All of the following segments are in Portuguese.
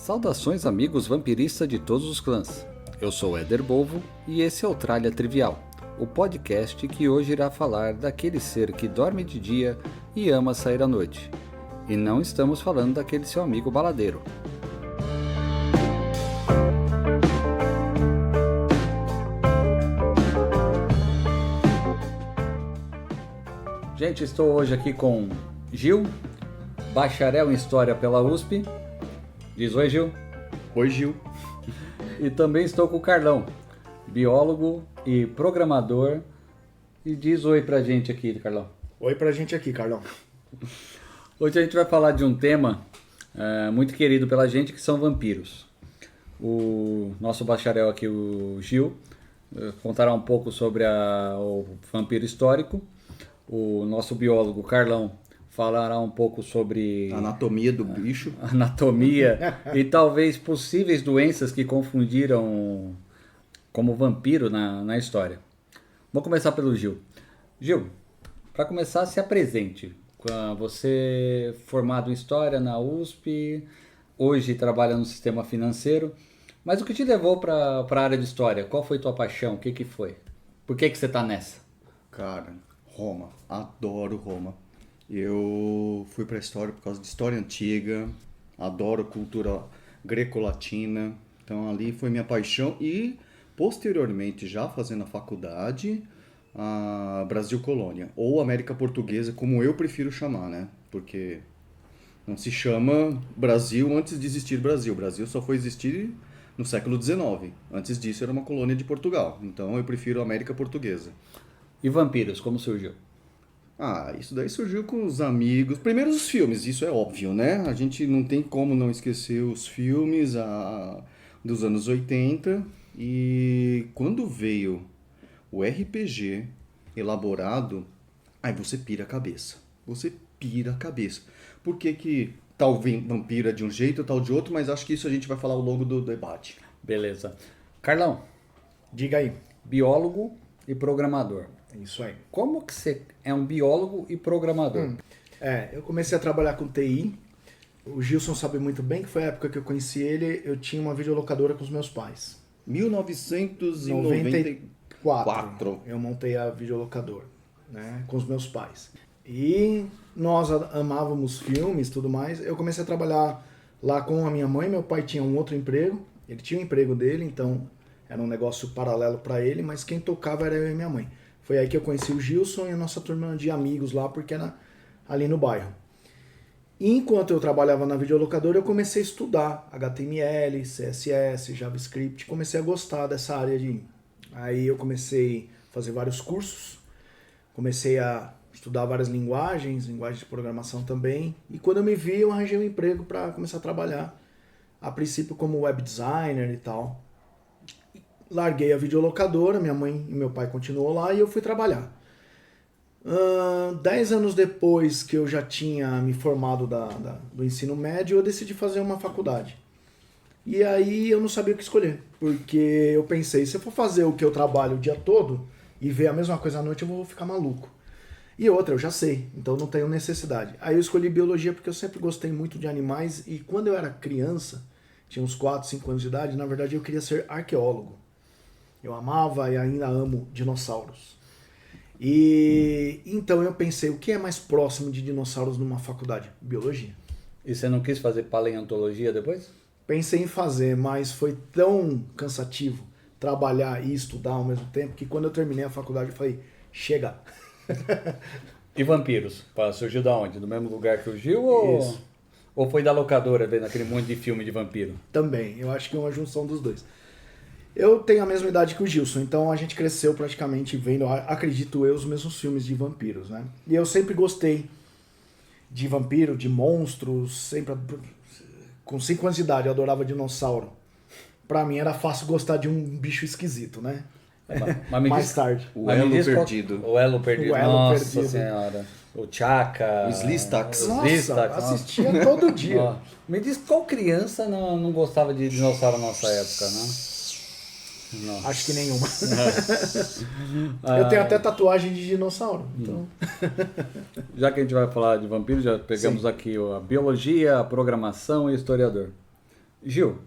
Saudações amigos vampiristas de todos os clãs. Eu sou Éder Bolvo e esse é o Tralha Trivial, o podcast que hoje irá falar daquele ser que dorme de dia e ama sair à noite. E não estamos falando daquele seu amigo baladeiro. Gente, estou hoje aqui com Gil, bacharel em História pela USP. Diz oi, Gil. Oi, Gil. E também estou com o Carlão, biólogo e programador. E diz oi pra gente aqui, Carlão. Oi pra gente aqui, Carlão. Hoje a gente vai falar de um tema muito querido pela gente, que são vampiros. O nosso bacharel aqui, o Gil, contará um pouco sobre o vampiro histórico. O nosso biólogo, Carlão, falará um pouco sobre anatomia do bicho. Anatomia e talvez possíveis doenças que confundiram como vampiro na história. Vou começar pelo Gil. Gil, para começar, se apresente. Você formado em História na USP, hoje trabalha no sistema financeiro, mas o que te levou para a área de História? Qual foi tua paixão? O que foi? Por que você está nessa? Cara, Roma. Adoro Roma. Eu fui para a História por causa de História Antiga, adoro cultura greco-latina, então ali foi minha paixão e posteriormente, já fazendo a faculdade, a Brasil Colônia, ou América Portuguesa, como eu prefiro chamar, né? Porque não se chama Brasil antes de existir Brasil. O Brasil só foi existir no século XIX. Antes disso era uma colônia de Portugal. Então eu prefiro América Portuguesa. E vampiros, como surgiu? Isso daí surgiu com os amigos. Primeiro os filmes, isso é óbvio, né? A gente não tem como não esquecer os filmes dos anos 80. E quando veio o RPG elaborado, aí você pira a cabeça. Você pira a cabeça. Por que tal vampiro é de um jeito, tal de outro, mas acho que isso a gente vai falar ao longo do debate. Beleza. Carlão, diga aí. Biólogo e programador. Isso aí. Como que você é um biólogo e programador? Eu comecei a trabalhar com TI. O Gilson sabe muito bem que foi a época que eu conheci ele. Eu tinha uma videolocadora com os meus pais. 1994. Eu montei a videolocadora, né, com os meus pais. E nós amávamos filmes e tudo mais. Eu comecei a trabalhar lá com a minha mãe. Meu pai tinha um outro emprego. Ele tinha o emprego dele, então era um negócio paralelo para ele, mas quem tocava era eu e minha mãe. Foi aí que eu conheci o Gilson e a nossa turma de amigos lá, porque era ali no bairro. E enquanto eu trabalhava na videolocadora, eu comecei a estudar HTML, CSS, JavaScript, comecei a gostar dessa área Aí eu comecei a fazer vários cursos, comecei a estudar várias linguagens de programação também, e quando eu me vi, eu arranjei um emprego para começar a trabalhar, a princípio como web designer e tal. Larguei a videolocadora, minha mãe e meu pai continuou lá e eu fui trabalhar. 10 anos depois que eu já tinha me formado do ensino médio, eu decidi fazer uma faculdade. E aí eu não sabia o que escolher, porque eu pensei, se eu for fazer o que eu trabalho o dia todo e ver a mesma coisa à noite, eu vou ficar maluco. E outra, eu já sei, então não tenho necessidade. Aí eu escolhi biologia porque eu sempre gostei muito de animais e quando eu era criança, tinha uns 4, 5 anos de idade, na verdade eu queria ser arqueólogo. Eu amava e ainda amo dinossauros. E então eu pensei, o que é mais próximo de dinossauros numa faculdade? Biologia. E você não quis fazer paleontologia depois? Pensei em fazer, mas foi tão cansativo trabalhar e estudar ao mesmo tempo que quando eu terminei a faculdade eu falei, chega. E vampiros? Surgiu da onde? Do mesmo lugar que o Gil ou foi da locadora vendo aquele monte de filme de vampiro? Também, eu acho que é uma junção dos dois. Eu tenho a mesma idade que o Gilson, então a gente cresceu praticamente vendo, acredito eu, os mesmos filmes de vampiros, né? E eu sempre gostei de vampiro, de monstros, sempre... Com 5 anos de idade eu adorava dinossauro. Pra mim era fácil gostar de um bicho esquisito, né? Mais tarde. O elo perdido. O elo perdido. Nossa senhora. O Chaka. O Slistax. Nossa, assistia todo dia. Me diz qual criança não gostava de dinossauro na nossa época, né? Não. Acho que nenhuma. Eu tenho até tatuagem de dinossauro. Então. Já que a gente vai falar de vampiros, já pegamos aqui a biologia, a programação e o historiador. Gil,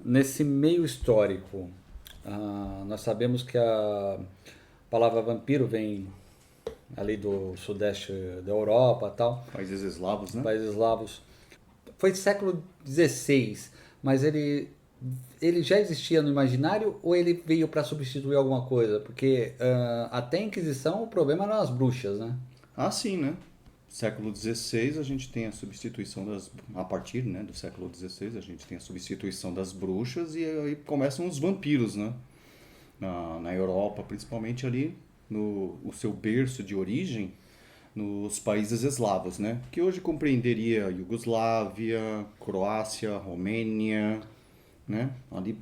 nesse meio histórico, nós sabemos que a palavra vampiro vem ali do sudeste da Europa, tal, Países eslavos, né? países eslavos. Foi século XVI, mas ele já existia no imaginário ou ele veio para substituir alguma coisa? Porque até a Inquisição o problema eram as bruxas, né? Ah, sim, né? Século XVI a gente tem a substituição a partir, né, do século XVI a gente tem a substituição das bruxas e aí começam os vampiros, né? Na Europa, principalmente ali o seu berço de origem, nos países eslavos, né? Que hoje compreenderia Iugoslávia, Croácia, Romênia, né? Ali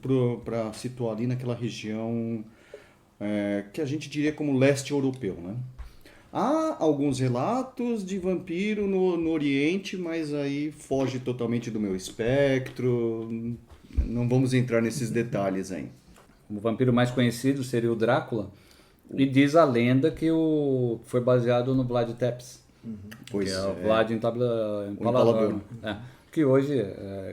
para situar ali naquela região que a gente diria como leste europeu, né? Há alguns relatos de vampiro no Oriente, mas aí foge totalmente do meu espectro. Não vamos entrar nesses detalhes aí. O vampiro mais conhecido seria o Drácula. E diz a lenda que foi baseado no Vlad Tepes. Pois que é o Vlad Empalador. Que hoje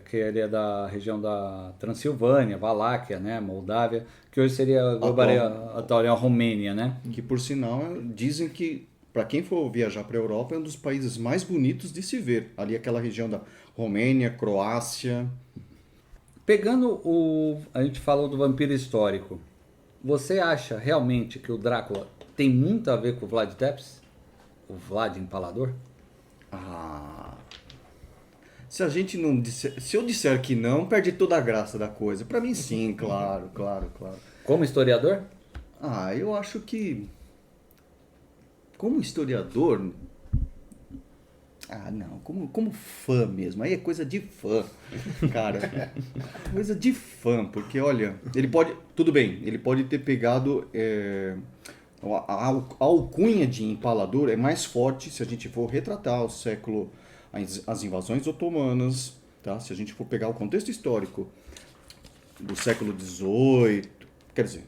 que ele é da região da Transilvânia, Valáquia, né, Moldávia, que hoje seria a atual Romênia, né? Que por sinal dizem que para quem for viajar para a Europa é um dos países mais bonitos de se ver. Ali aquela região da Romênia, Croácia. Pegando a gente falou do vampiro histórico. Você acha realmente que o Drácula tem muito a ver com o Vlad Tepes? O Vlad Empalador? Se a gente não disser, se eu disser que não, perde toda a graça da coisa. Para mim sim, claro. Como historiador? Eu acho que como historiador, não, como fã mesmo, aí é coisa de fã, cara, coisa de fã, porque olha, tudo bem, ele pode ter pegado, a alcunha de Empalador é mais forte se a gente for retratar as invasões otomanas, tá? Se a gente for pegar o contexto histórico do século XVIII, quer dizer,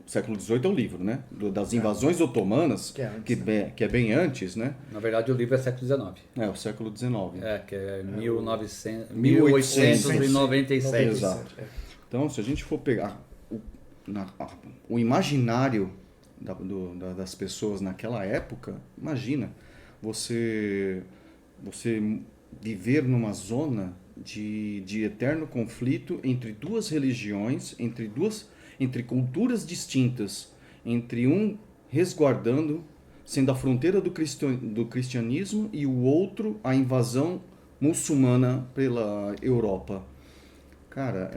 século XVIII é o livro, né? Das invasões otomanas, que é bem antes, né? Na verdade, o livro é século XIX. É, o século XIX. Que é 1897. Exato. Então, se a gente for pegar o imaginário das pessoas naquela época, imagina você viver numa zona de eterno conflito entre duas religiões, entre culturas distintas, entre um resguardando, sendo a fronteira do cristianismo e o outro a invasão muçulmana pela Europa. Cara,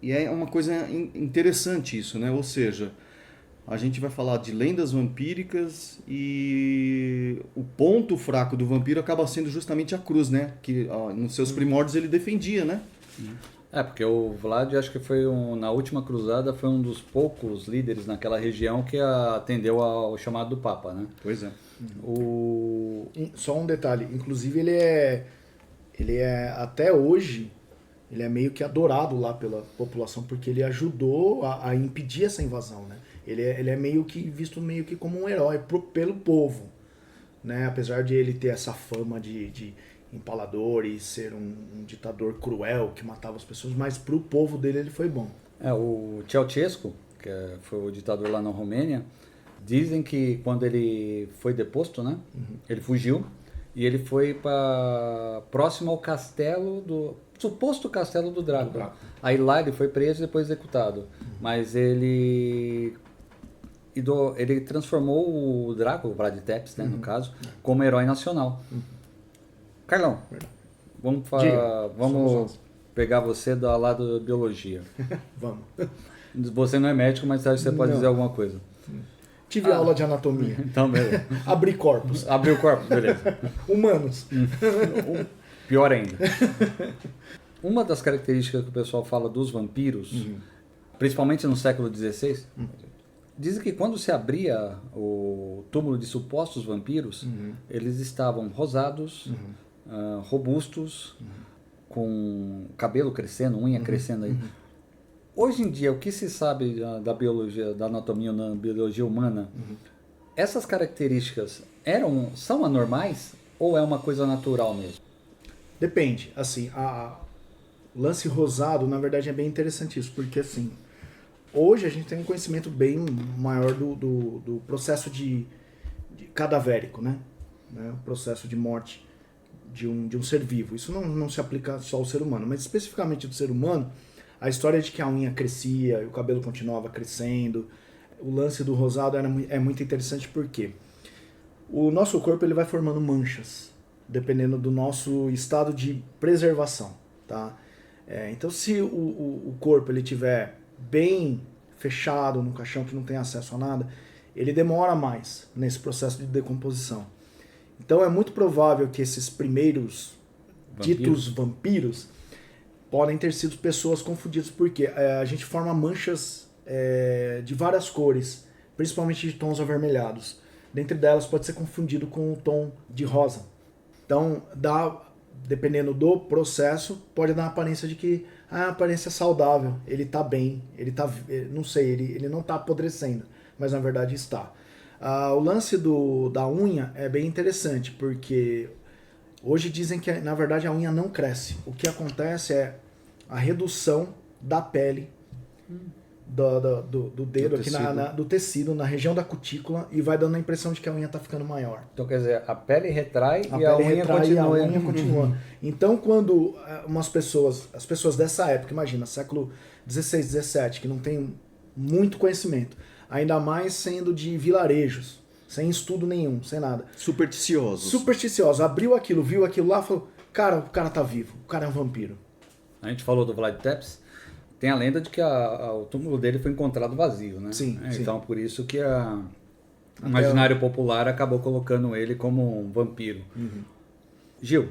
e é uma coisa interessante isso, né? Ou seja, a gente vai falar de lendas vampíricas e o ponto fraco do vampiro acaba sendo justamente a cruz, né? Que nos seus primórdios ele defendia, né? Porque o Vlad, acho que na última cruzada, foi um dos poucos líderes naquela região que atendeu ao chamado do Papa, né? Pois é. Só um detalhe, inclusive ele é até hoje, ele é meio que adorado lá pela população, porque ele ajudou a impedir essa invasão, né? Ele é meio que visto meio que como um herói pelo povo, né? Apesar de ele ter essa fama de empalador e ser um ditador cruel que matava as pessoas, mas pro povo dele ele foi bom. O Ceausescu, que foi o ditador lá na Romênia, dizem que quando ele foi deposto, né, ele fugiu e ele foi próximo ao suposto castelo do Drácula. Aí lá ele foi preso e depois executado. Mas ele transformou o Drácula, o Vlad Tepes, né, no caso, como herói nacional. Carlão, vamos pegar você do lado da biologia. Vamos. Você não é médico, mas acho que você pode dizer alguma coisa. Tive aula de anatomia. Então, beleza. Abrir corpos. Abriu o corpo, beleza. Humanos. Pior ainda. Uma das características que o pessoal fala dos vampiros, principalmente no século XVI, dizem que quando se abria o túmulo de supostos vampiros, eles estavam rosados, robustos, com cabelo crescendo, unha crescendo aí. Hoje em dia, o que se sabe da biologia, da anatomia na biologia humana, essas características são anormais ou é uma coisa natural mesmo? Depende. Assim, O lance rosado, na verdade, é bem interessante isso, porque assim, hoje a gente tem um conhecimento bem maior do processo de cadavérico, né? O processo de morte de um ser vivo. Isso não se aplica só ao ser humano, mas especificamente do ser humano, a história de que a unha crescia e o cabelo continuava crescendo, o lance do rosado é muito interessante porque o nosso corpo ele vai formando manchas, dependendo do nosso estado de preservação, tá? Então se o corpo ele tiver bem fechado no caixão, que não tem acesso a nada, ele demora mais nesse processo de decomposição. Então é muito provável que esses primeiros ditos vampiros podem ter sido pessoas confundidas, porque a gente forma manchas de várias cores, principalmente de tons avermelhados. Dentre delas pode ser confundido com o tom de rosa. Então, dependendo do processo, pode dar a aparência de que a aparência é saudável, ele está bem, não sei, ele não está apodrecendo, mas na verdade está. O lance da unha é bem interessante, porque hoje dizem que na verdade a unha não cresce. O que acontece é a redução da pele do dedo, aqui do tecido, na região da cutícula, e vai dando a impressão de que a unha está ficando maior. Então quer dizer, a pele retrai e a unha continua. E a unha continua. Então quando as pessoas dessa época, imagina, século XVI, XVII, que não tem muito conhecimento, ainda mais sendo de vilarejos, sem estudo nenhum, sem nada. Supersticiosos. Abriu aquilo, viu aquilo lá, falou, cara, o cara tá vivo, o cara é um vampiro. A gente falou do Vlad Tepes, tem a lenda de que o túmulo dele foi encontrado vazio, né? Sim. Então por isso que o imaginário popular acabou colocando ele como um vampiro. Uhum. Gil,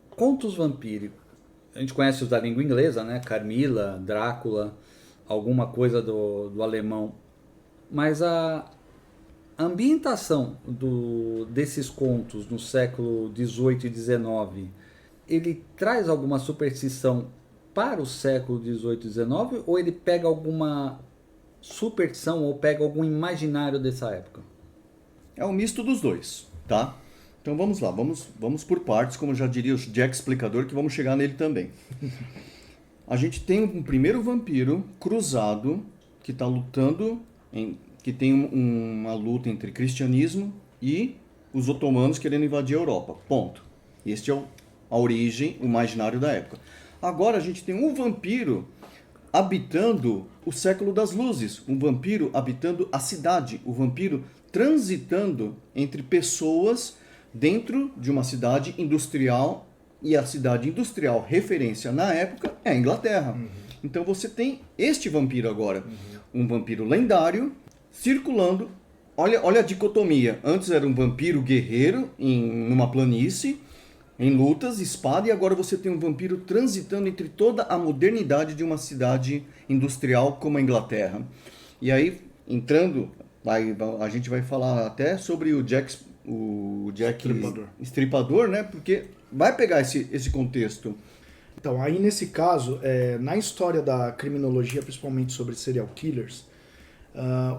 contos vampíricos. A gente conhece os da língua inglesa, né? Carmila, Drácula, alguma coisa do alemão. Mas a ambientação desses contos no século XVIII e XIX, ele traz alguma superstição para o século XVIII e XIX, ou ele pega alguma superstição ou pega algum imaginário dessa época? É um misto dos dois, tá? Então vamos lá, vamos por partes, como já diria o Jack Explicador, que vamos chegar nele também. A gente tem um primeiro vampiro cruzado que está lutando, que tem uma luta entre cristianismo e os otomanos querendo invadir a Europa. Ponto. Este é a origem, o imaginário da época. Agora a gente tem um vampiro habitando o século das luzes, um vampiro habitando a cidade, o vampiro transitando entre pessoas dentro de uma cidade industrial, e a cidade industrial referência na época é a Inglaterra. Uhum. Então você tem este vampiro agora, um vampiro lendário circulando. Olha a dicotomia, antes era um vampiro guerreiro numa planície, em lutas, espada, e agora você tem um vampiro transitando entre toda a modernidade de uma cidade industrial como a Inglaterra. E aí, entrando, a gente vai falar até sobre o Jack Estripador, né? Porque vai pegar esse contexto. Então, aí nesse caso, na história da criminologia, principalmente sobre serial killers,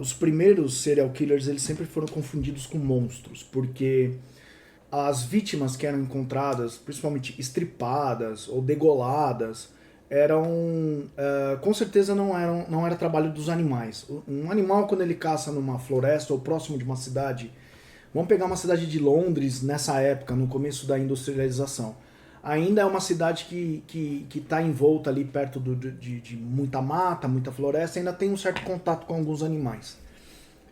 os primeiros serial killers eles sempre foram confundidos com monstros, porque as vítimas que eram encontradas, principalmente estripadas ou degoladas, com certeza não era trabalho dos animais. Um animal, quando ele caça numa floresta ou próximo de uma cidade, vamos pegar uma cidade de Londres nessa época, no começo da industrialização, ainda é uma cidade que está envolta ali perto de muita mata, muita floresta, ainda tem um certo contato com alguns animais.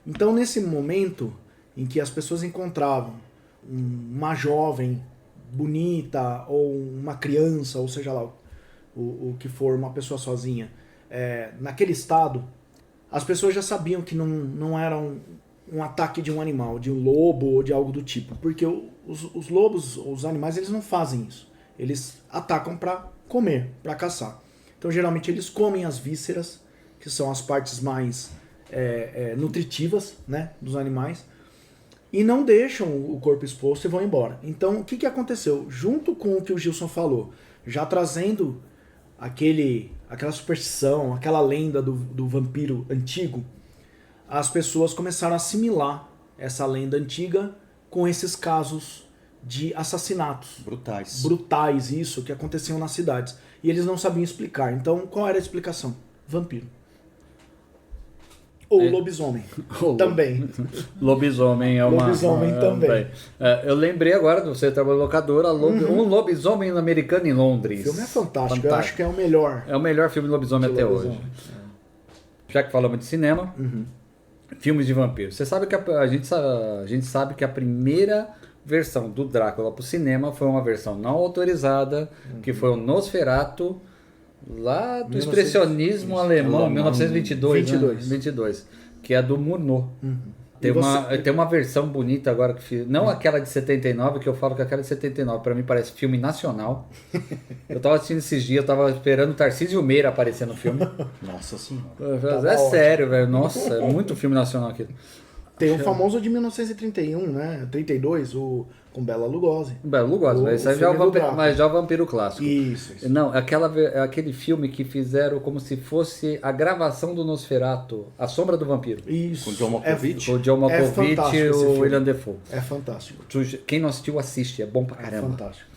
Então, nesse momento em que as pessoas encontravam uma jovem bonita, ou uma criança, ou seja lá o que for, uma pessoa sozinha, naquele estado, as pessoas já sabiam que não era um ataque de um animal, de um lobo ou de algo do tipo, porque os lobos, os animais, eles não fazem isso. Eles atacam para comer, para caçar. Então, geralmente, eles comem as vísceras, que são as partes mais nutritivas, né, dos animais, e não deixam o corpo exposto e vão embora. Então, o que aconteceu? Junto com o que o Gilson falou, já trazendo aquela superstição, aquela lenda do vampiro antigo, as pessoas começaram a assimilar essa lenda antiga com esses casos de assassinatos Brutais. brutais, isso, que aconteciam nas cidades. E eles não sabiam explicar. Então, qual era a explicação? Vampiro. Ou lobisomem. Também. Lobisomem é uma... Lobisomem também. Eu lembrei agora, você trabalhou locadora, um lobisomem americano em Londres. O filme é fantástico. Eu acho que é o melhor. É o melhor filme de lobisomem até lobisomem. hoje. Já que falamos de cinema, filmes de vampiro. Você sabe que a gente sabe que a primeira versão do Drácula pro cinema foi uma versão não autorizada, que foi o Nosferatu, lá do expressionismo alemão, 1922, 22, que é a do Murnau. Tem uma versão bonita agora que fiz, não aquela de 79, que eu falo que aquela de 79 para mim parece filme nacional. Eu tava assistindo esses dias, eu tava esperando o Tarcísio Meira aparecer no filme. Nossa senhora. É sério, velho. Nossa, é muito filme nacional aqui. Tem o famoso de 1931, né? 32, com Bela Lugosi. Bela Lugosi, esse aí já é o vampiro, mas já é o vampiro clássico. Isso. Não, aquele filme que fizeram como se fosse a gravação do Nosferatu, A Sombra do Vampiro. Isso. Com John Malkovich. Com o John Malkovich e o William Dafoe. É fantástico. Quem não assistiu, assiste, é bom pra caramba. É fantástico.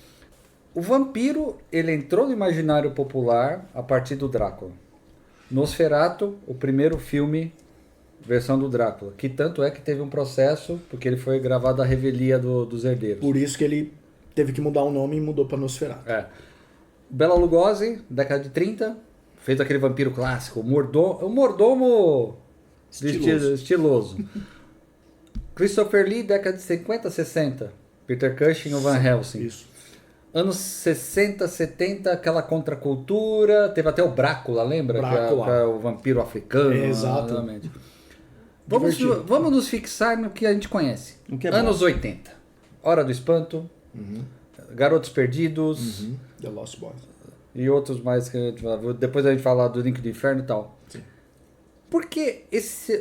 O vampiro, ele entrou no imaginário popular a partir do Drácula. Nosferatu, o primeiro filme, versão do Drácula, que tanto é que teve um processo, porque ele foi gravado à revelia dos herdeiros. Por isso que ele teve que mudar o nome e mudou pra Nosferatu. Bela Lugosi, década de 30, fez aquele vampiro clássico, o mordomo estiloso. Christopher Lee, década de 50, 60, Peter Cushing e o Van Helsing. Isso. Anos 60, 70, aquela contracultura, teve até o Brácula, lembra? Brácula. Que é o vampiro africano. Exatamente. Vamos nos fixar no que a gente conhece. Anos 80. Hora do Espanto, Garotos Perdidos, The Lost Boys. e outros mais que a gente vai... Depois a gente falar do Link do Inferno e tal. Sim. Por que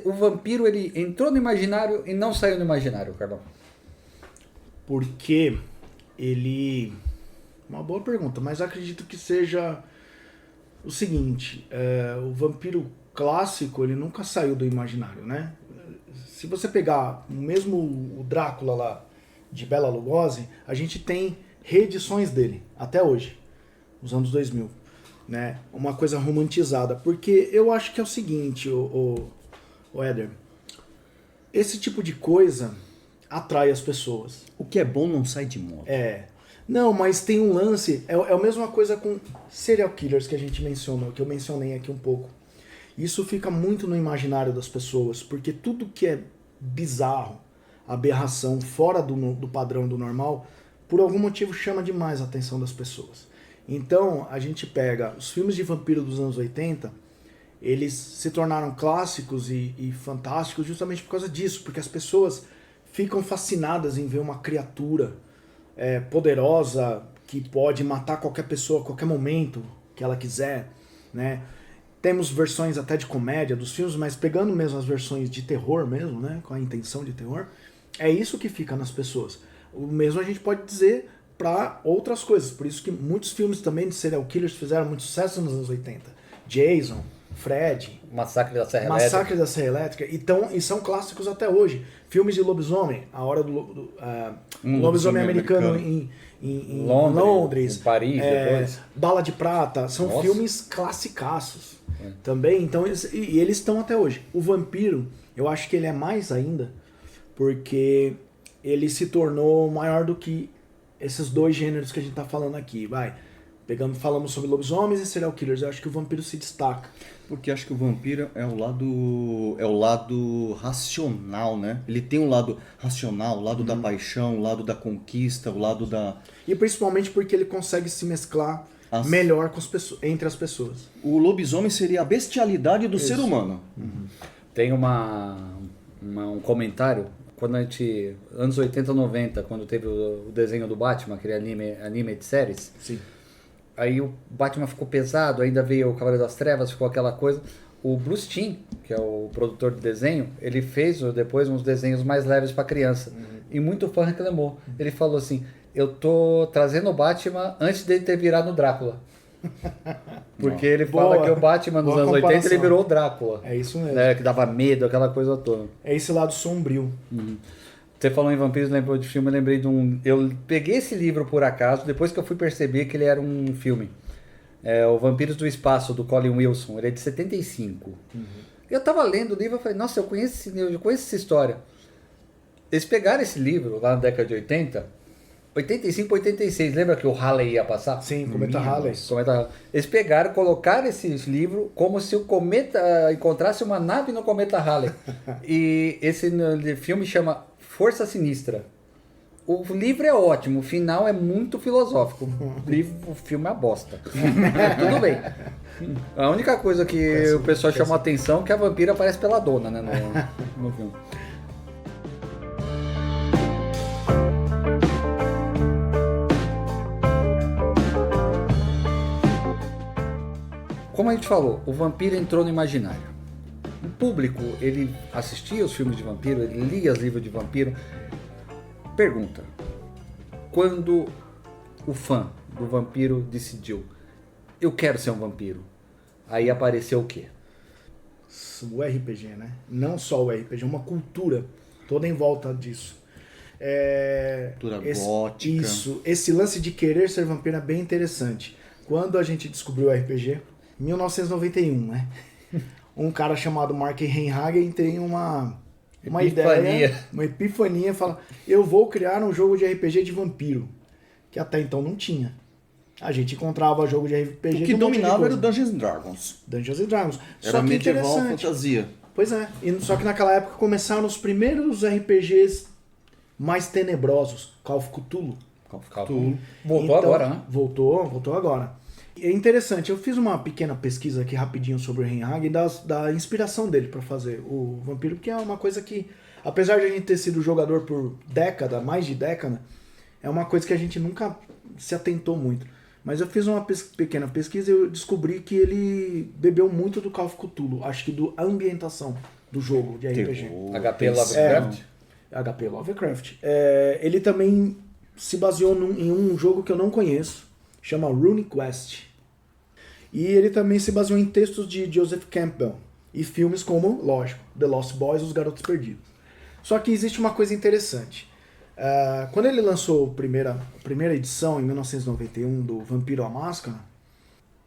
o vampiro ele entrou no imaginário e não saiu do imaginário, Carlão? Porque ele... Uma boa pergunta, mas acredito que seja o seguinte, o vampiro clássico, ele nunca saiu do imaginário, né? Se você pegar mesmo o Drácula lá, de Bela Lugosi, a gente tem reedições dele, até hoje, nos anos 2000, né? Uma coisa romantizada, porque eu acho que é o seguinte, o Éder, esse tipo de coisa atrai as pessoas. O que é bom não sai de moda. Não, mas tem um lance, é a mesma coisa com serial killers que a gente mencionou, que eu mencionei aqui um pouco. Isso fica muito no imaginário das pessoas, porque tudo que é bizarro, aberração, fora do padrão do normal, por algum motivo chama demais a atenção das pessoas. Então, a gente pega os filmes de vampiro dos anos 80, eles se tornaram clássicos e fantásticos justamente por causa disso, porque as pessoas ficam fascinadas em ver uma criatura poderosa que pode matar qualquer pessoa a qualquer momento que ela quiser, né? Temos versões até de comédia dos filmes, mas pegando mesmo as versões de terror mesmo, né? Com a intenção de terror, é isso que fica nas pessoas. O mesmo a gente pode dizer para outras coisas, por isso que muitos filmes também de serial killers fizeram muito sucesso nos anos 80. Jason, Fred, Massacre da Serra Massacre da Serra Elétrica, e são clássicos até hoje. Filmes de lobisomem, A Hora do Lobisomem Americano em Londres, em Paris, depois. Bala de Prata, são filmes classicaços também, então e eles estão até hoje. O vampiro, eu acho que ele é mais ainda, porque ele se tornou maior do que esses dois gêneros que a gente está falando aqui, falamos sobre lobisomens e serial killers, eu acho que o vampiro se destaca. Porque acho que o vampiro é o lado racional, né? Ele tem um lado racional, o lado da paixão, o lado da conquista, o lado da... E principalmente porque ele consegue se mesclar melhor com entre as pessoas. O lobisomem seria a bestialidade do ser humano. Tem um comentário, quando a gente... Anos 80, 90, quando teve o desenho do Batman, aquele anime de séries. Sim. Aí o Batman ficou pesado, ainda veio o Cavaleiro das Trevas, ficou aquela coisa. O Bruce Timm, que é o produtor de desenho, ele fez depois uns desenhos mais leves para criança. E muito fã reclamou. Ele falou assim, eu tô trazendo o Batman antes dele ter virado o Drácula. Porque ele fala que o Batman nos anos 80 ele virou o Drácula. É isso mesmo. Né, que dava medo, aquela coisa toda. É esse lado sombrio. Você falou em vampiros, lembrou de filme, eu lembrei de um... Eu peguei esse livro por acaso, depois que eu fui perceber que ele era um filme. É o Vampiros do Espaço, do Colin Wilson. Ele é de 75. Eu tava lendo o livro e falei, nossa, eu conheço essa história. Eles pegaram esse livro lá na década de 80, 85, 86, lembra que o Halley ia passar? Sim, Cometa Halley. Eles pegaram, colocaram esse livro como se o cometa encontrasse uma nave no cometa Halley. E esse filme chama Força Sinistra. O livro é ótimo, o final é muito filosófico. O filme é uma bosta. Tudo bem. A única coisa que o pessoal chamou a atenção é que a vampira aparece pela dona, né, no filme. Como a gente falou, o vampiro entrou no imaginário. O público, ele assistia os filmes de vampiro, ele lia os livros de vampiro. Pergunta: quando o fã do vampiro decidiu, eu quero ser um vampiro, aí apareceu o quê? O RPG, né? Não só o RPG, uma cultura toda em volta disso. Cultura gótica. Isso, esse lance de querer ser vampiro é bem interessante. Quando a gente descobriu o RPG, em 1991, né? Um cara chamado Mark Reinhagen tem uma ideia, uma epifania, fala, eu vou criar um jogo de RPG de vampiro, que até então não tinha. A gente encontrava jogo de RPG o que dominava era o Dungeons and Dragons. Dungeons and Dragons. Era só que medieval, interessante. fantasia. Pois é, só que naquela época começaram os primeiros RPGs mais tenebrosos, Call of Cthulhu. Voltou agora, né? Voltou agora. É interessante, eu fiz uma pequena pesquisa aqui rapidinho sobre o Reinhard da inspiração dele para fazer o Vampiro, porque é uma coisa que, apesar de a gente ter sido jogador por mais de década, é uma coisa que a gente nunca se atentou muito. Mas eu fiz uma pequena pesquisa e eu descobri que ele bebeu muito do Call of Cthulhu, acho que da ambientação do jogo de RPG. HP Lovecraft? HP Lovecraft. Ele também se baseou em um jogo que eu não conheço, chama RuneQuest. E ele também se baseou em textos de Joseph Campbell e filmes como, lógico, The Lost Boys e Os Garotos Perdidos. Só que existe uma coisa interessante. Quando ele lançou a primeira edição, em 1991, do Vampiro à Máscara,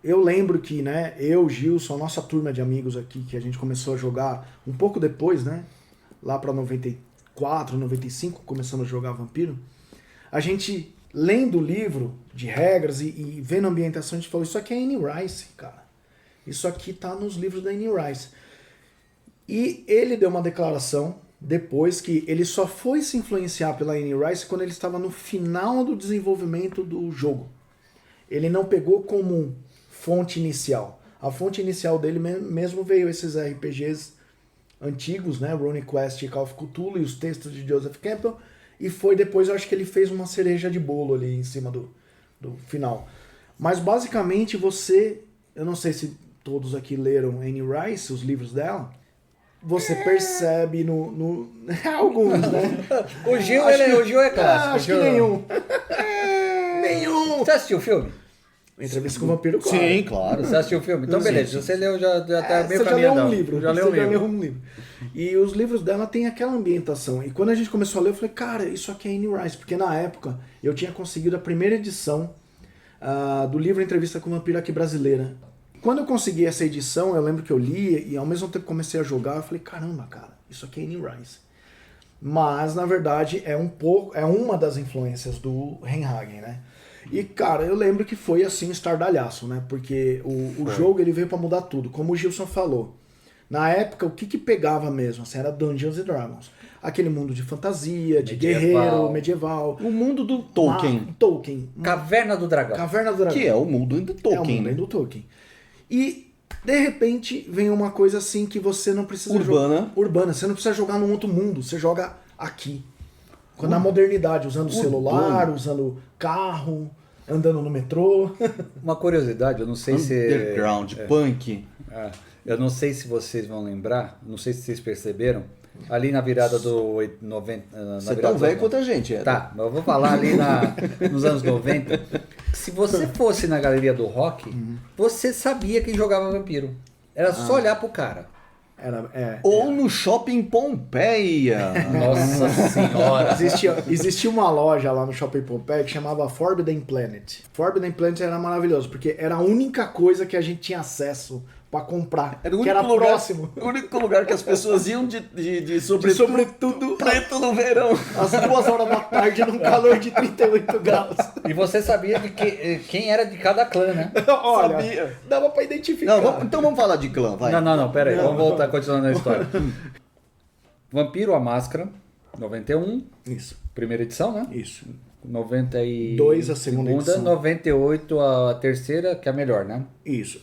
eu lembro que, né, eu, Gilson, a nossa turma de amigos aqui, que a gente começou a jogar um pouco depois, né, lá para 94, 95, começando a jogar Vampiro, a gente, lendo o livro de regras e vendo a ambientação, a gente falou, isso aqui é Anne Rice, cara. Isso aqui tá nos livros da Anne Rice. E ele deu uma declaração depois que ele só foi se influenciar pela Anne Rice quando ele estava no final do desenvolvimento do jogo. Ele não pegou como fonte inicial. A fonte inicial dele mesmo veio esses RPGs antigos, né, RuneQuest e Call of Cthulhu e os textos de Joseph Campbell, e foi depois, eu acho que ele fez uma cereja de bolo ali em cima do final. Mas basicamente eu não sei se todos aqui leram Anne Rice, os livros dela, você percebe no alguns, né? O Gil é clássico. Acho que nenhum. Nenhum! Você assistiu o filme? Entrevista com o Vampiro, claro. Sim, claro. Você assistiu o filme? Então, beleza. Sim. Você leu, já tá meio você já leu caminhadão. um livro. Já leu um livro. E os livros dela tem aquela ambientação. E quando a gente começou a ler, eu falei, cara, isso aqui é Anne Rice. Porque na época, eu tinha conseguido a primeira edição do livro Entrevista com o Vampiro aqui brasileira. Quando eu consegui essa edição, eu lembro que eu li e ao mesmo tempo comecei a jogar, eu falei, caramba, cara, isso aqui é Anne Rice. Mas, na verdade, é uma das influências do Reinhagen, né? E, cara, eu lembro que foi assim, estardalhaço, né? Porque o jogo ele veio pra mudar tudo, como o Gilson falou. Na época, o que pegava mesmo? Assim, era Dungeons and Dragons. Aquele mundo de fantasia, de guerreiro, medieval. O mundo do Tolkien. Tolkien. Caverna do Dragão. Caverna do Dragão. Que é o mundo do Tolkien, né? Do Tolkien. E, de repente, vem uma coisa assim que você não precisa Urbana. Urbana. Você não precisa jogar num outro mundo. Você joga aqui. Na modernidade, usando celular, usando carro, andando no metrô. Uma curiosidade, eu não sei Underground, punk. Eu não sei se vocês vão lembrar, não sei se vocês perceberam, ali na virada do 90... Você é tão velho quanto a gente. Tá, mas eu vou falar ali nos anos 90. Se você fosse na galeria do rock, você sabia quem jogava Vampiro. Era só olhar pro cara. Ou no Shopping Pompeia. Nossa senhora. Existia uma loja lá no Shopping Pompeia que chamava Forbidden Planet. Forbidden Planet era maravilhoso, porque era a única coisa que a gente tinha acesso pra comprar, Era o que único era lugar, próximo. o único lugar que as pessoas iam de sobretudo preto no verão. Às 2h da tarde, num calor de 38 graus. E você sabia de quem era de cada clã, né? Olha, Sabia. dava pra identificar. Não, então vamos falar de clã, vai. Não, pera aí. Vamos voltar, continuando a história. Vampiro a Máscara, 91, Isso, primeira edição, né? isso. 92 a segunda edição. 98 a terceira, que é a melhor, né? Isso.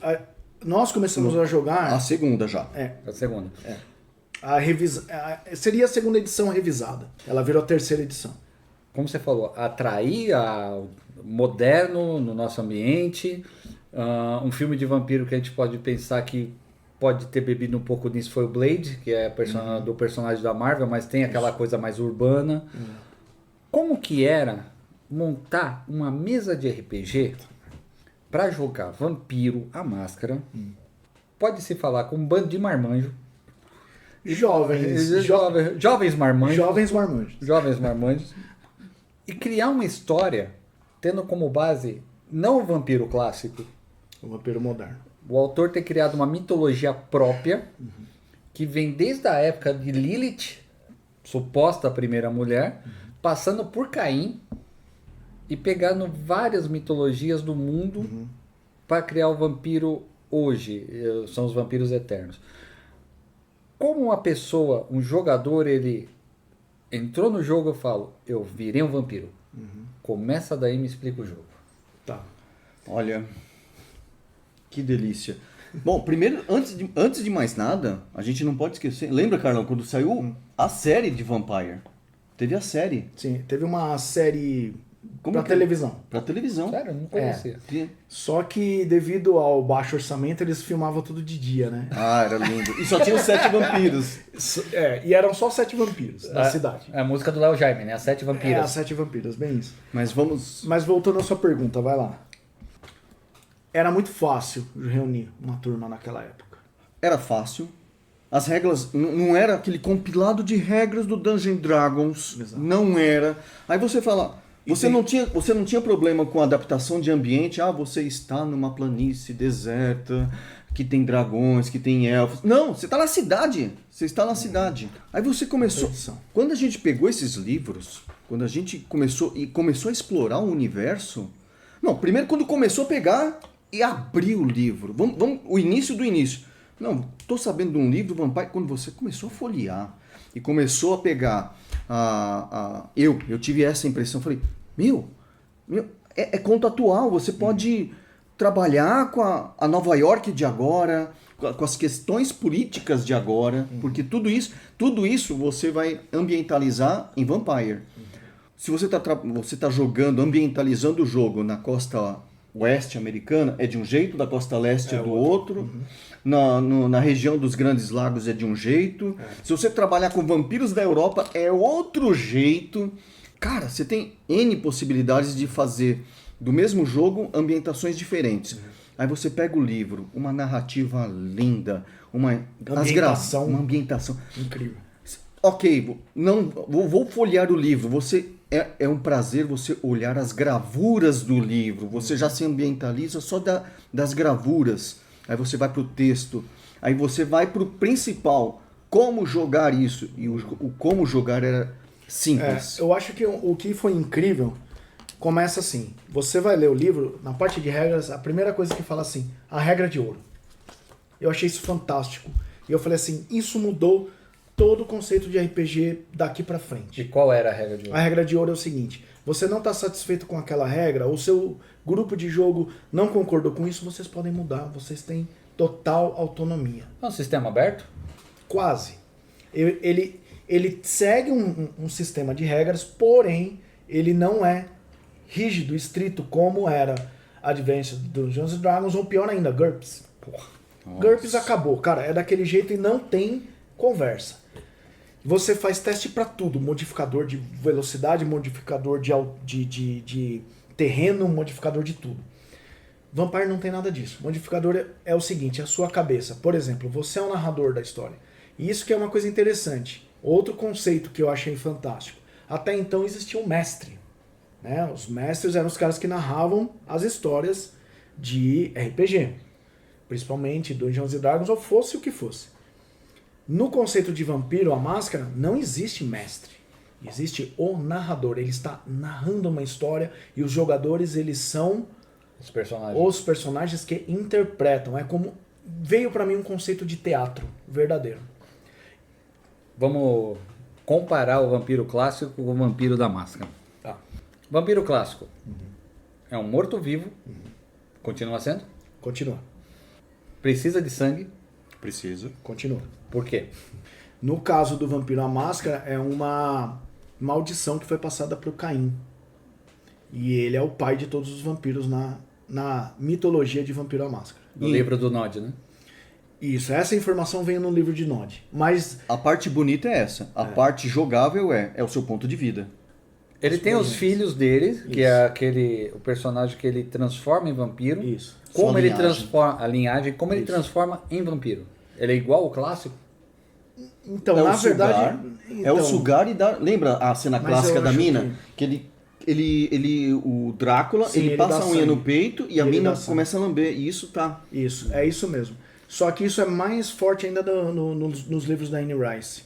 Nós começamos a jogar... A segunda já. A segunda. Seria a segunda edição revisada. Ela virou a terceira edição. Como você falou, atrair o moderno no nosso ambiente. Um filme de vampiro que a gente pode pensar que pode ter bebido um pouco nisso foi o Blade, que é do personagem da Marvel, mas tem aquela coisa mais urbana. Como que era montar uma mesa de RPG para jogar Vampiro a Máscara? Pode-se falar com um bando de marmanjo. Jovens marmanjos. Jovens marmanjos. E criar uma história tendo como base não o vampiro clássico. O vampiro moderno. O autor ter criado uma mitologia própria que vem desde a época de Lilith, suposta primeira mulher, passando por Caim e pegando várias mitologias do mundo para criar o vampiro hoje. São os vampiros eternos. Como uma pessoa, um jogador, ele entrou no jogo, eu falo, eu virei um vampiro. Começa daí e me explica o jogo. Tá. Olha, que delícia. Bom, primeiro, antes de mais nada, a gente não pode esquecer. Lembra, Carlão, quando saiu a série de Vampire? Teve a série. Sim, teve uma série pra que- televisão. Pra televisão. Sério, eu não conhecia. Só que devido ao baixo orçamento, eles filmavam tudo de dia, né? Ah, era lindo. E só tinha os 7 vampiros. E eram só 7 vampiros na cidade. É a música do Léo Jaime, né? As 7 vampiras. As 7 vampiros, bem isso. Mas vamos... Mas voltando à sua pergunta, vai lá. Era muito fácil reunir uma turma naquela época. Era fácil. As regras não era aquele compilado de regras do Dungeons Dragons. Exato. Não era. Aí você fala, você não tinha problema com a adaptação de ambiente. Ah, você está numa planície deserta, que tem dragões, que tem elfos. Não, você está na cidade. Você está na cidade. Aí você começou. Quando a gente pegou esses livros, quando a gente começou a explorar o universo. Não, primeiro quando começou a pegar e abrir o livro. Vamos o início do início. Não, estou sabendo de um livro, Vampire, quando você começou a folhear e começou a pegar eu tive essa impressão, falei, meu, é conto atual, você pode trabalhar com a Nova York de agora, com as questões políticas de agora, porque tudo isso você vai ambientalizar em Vampire. Se você tá jogando, ambientalizando o jogo na costa oeste americana, é de um jeito, da costa leste é do outro. Na região dos Grandes Lagos é de um jeito. Se você trabalhar com vampiros da Europa, é outro jeito. Cara, você tem N possibilidades de fazer do mesmo jogo ambientações diferentes. Aí você pega o livro, uma narrativa linda, uma ambientação incrível. Ok, vou folhear o livro. É um prazer você olhar as gravuras do livro. Você já se ambientaliza só das gravuras. Aí você vai para o texto. Aí você vai para o principal. Como jogar isso. E o como jogar era simples. Eu acho que o que foi incrível começa assim. Você vai ler o livro, na parte de regras, a primeira coisa que fala assim, a regra de ouro. Eu achei isso fantástico. E eu falei assim, isso mudou todo o conceito de RPG daqui pra frente. E qual era a regra de ouro? A regra de ouro é o seguinte, você não está satisfeito com aquela regra, o seu grupo de jogo não concordou com isso, vocês podem mudar, vocês têm total autonomia. É um sistema aberto? Quase. Ele segue um sistema de regras, porém, ele não é rígido, estrito, como era Advanced Dungeons & Dragons, ou pior ainda, GURPS. GURPS acabou, cara, é daquele jeito e não tem conversa. Você faz teste para tudo, modificador de velocidade, modificador de terreno, modificador de tudo. Vampire não tem nada disso. Modificador é o seguinte, é a sua cabeça. Por exemplo, você é o narrador da história. E isso que é uma coisa interessante. Outro conceito que eu achei fantástico. Até então existia um mestre. Né? Os mestres eram os caras que narravam as histórias de RPG. Principalmente Dungeons & Dragons, ou fosse o que fosse. No conceito de Vampiro, a Máscara, não existe mestre. Existe o narrador. Ele está narrando uma história e os jogadores, eles são os personagens que interpretam. É como... Veio para mim um conceito de teatro verdadeiro. Vamos comparar o vampiro clássico com o vampiro da máscara. Tá. Vampiro clássico é um morto-vivo, continua sendo? Continua. Precisa de sangue. Precisa. Continua. Por quê? No caso do Vampiro à Máscara, é uma maldição que foi passada para o Caim. E ele é o pai de todos os vampiros na mitologia de Vampiro à Máscara. No livro do Nod, né? Isso, essa informação veio no livro de Nod. Mas A parte bonita é essa. A parte jogável é o seu ponto de vida. Ele tem os filhos dele, que é o personagem que ele transforma em vampiro. Isso. Como Sua ele linhagem. transforma a linhagem, como ele transforma em vampiro. Ele é igual ao clássico? Então, É na o verdade... sugar, é o então, sugar e dá... Lembra a cena Mas clássica eu da acho mina? Que o Drácula, Sim, ele ele passa dá a unha no sangue. peito e a Ele mina dá sangue. começa a lamber. E isso tá... Isso, é isso mesmo. Só que isso é mais forte ainda nos livros da Anne Rice.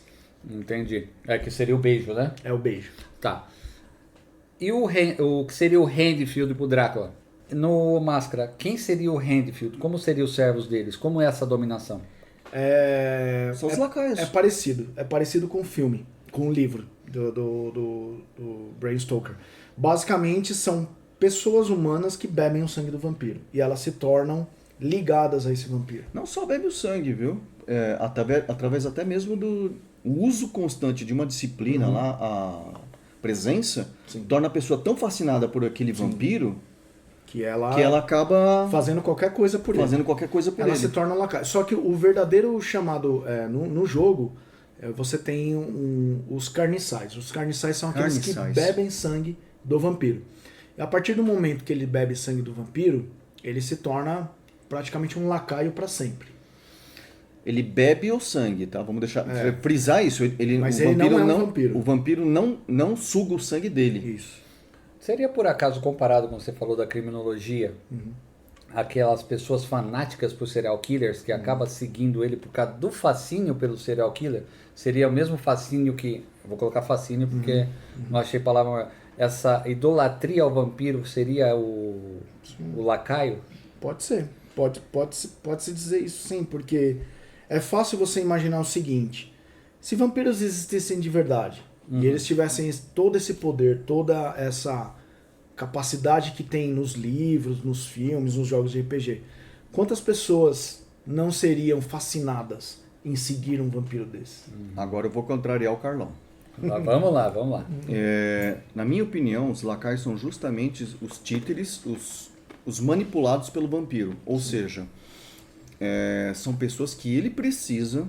Entendi. É que seria o beijo, né? É o beijo. Tá. E o que seria o Renfield pro Drácula? No Máscara, quem seria o Renfield? Como seriam os servos deles? Como é essa dominação? São os lacaios. É parecido com o filme, com o livro do Bram Stoker. Basicamente são pessoas humanas que bebem o sangue do vampiro e elas se tornam ligadas a esse vampiro. Não só bebe o sangue, viu? Através até mesmo do uso constante de uma disciplina lá, a presença, Sim. torna a pessoa tão fascinada por aquele vampiro Que ela que ela acaba fazendo qualquer coisa por fazendo ele. qualquer coisa por Ela ele. se torna lacaio. Só que o verdadeiro chamado no jogo, você tem os carniçais. Os carniçais são aqueles que Carniçais. bebem sangue do vampiro. E a partir do momento que ele bebe sangue do vampiro, ele se torna praticamente um lacaio para sempre. Ele bebe o sangue, tá? Vamos deixar frisar isso. Mas o ele vampiro não é um vampiro. O vampiro não suga o sangue dele. Isso. Seria por acaso comparado, como você falou, da criminologia, aquelas pessoas fanáticas por serial killers que acabam seguindo ele por causa do fascínio pelo serial killer? Seria o mesmo fascínio que... Eu vou colocar fascínio porque não achei palavra... Essa idolatria ao vampiro seria o lacaio? Pode ser. Pode-se dizer isso sim, porque é fácil você imaginar o seguinte: se vampiros existissem de verdade e eles tivessem todo esse poder, toda essa capacidade que tem nos livros, nos filmes, nos jogos de RPG, quantas pessoas não seriam fascinadas em seguir um vampiro desse? Agora eu vou contrariar o Carlão. Vamos lá. Na minha opinião, os lacaios são justamente os títeres, os manipulados pelo vampiro. Ou seja, são pessoas que ele precisa,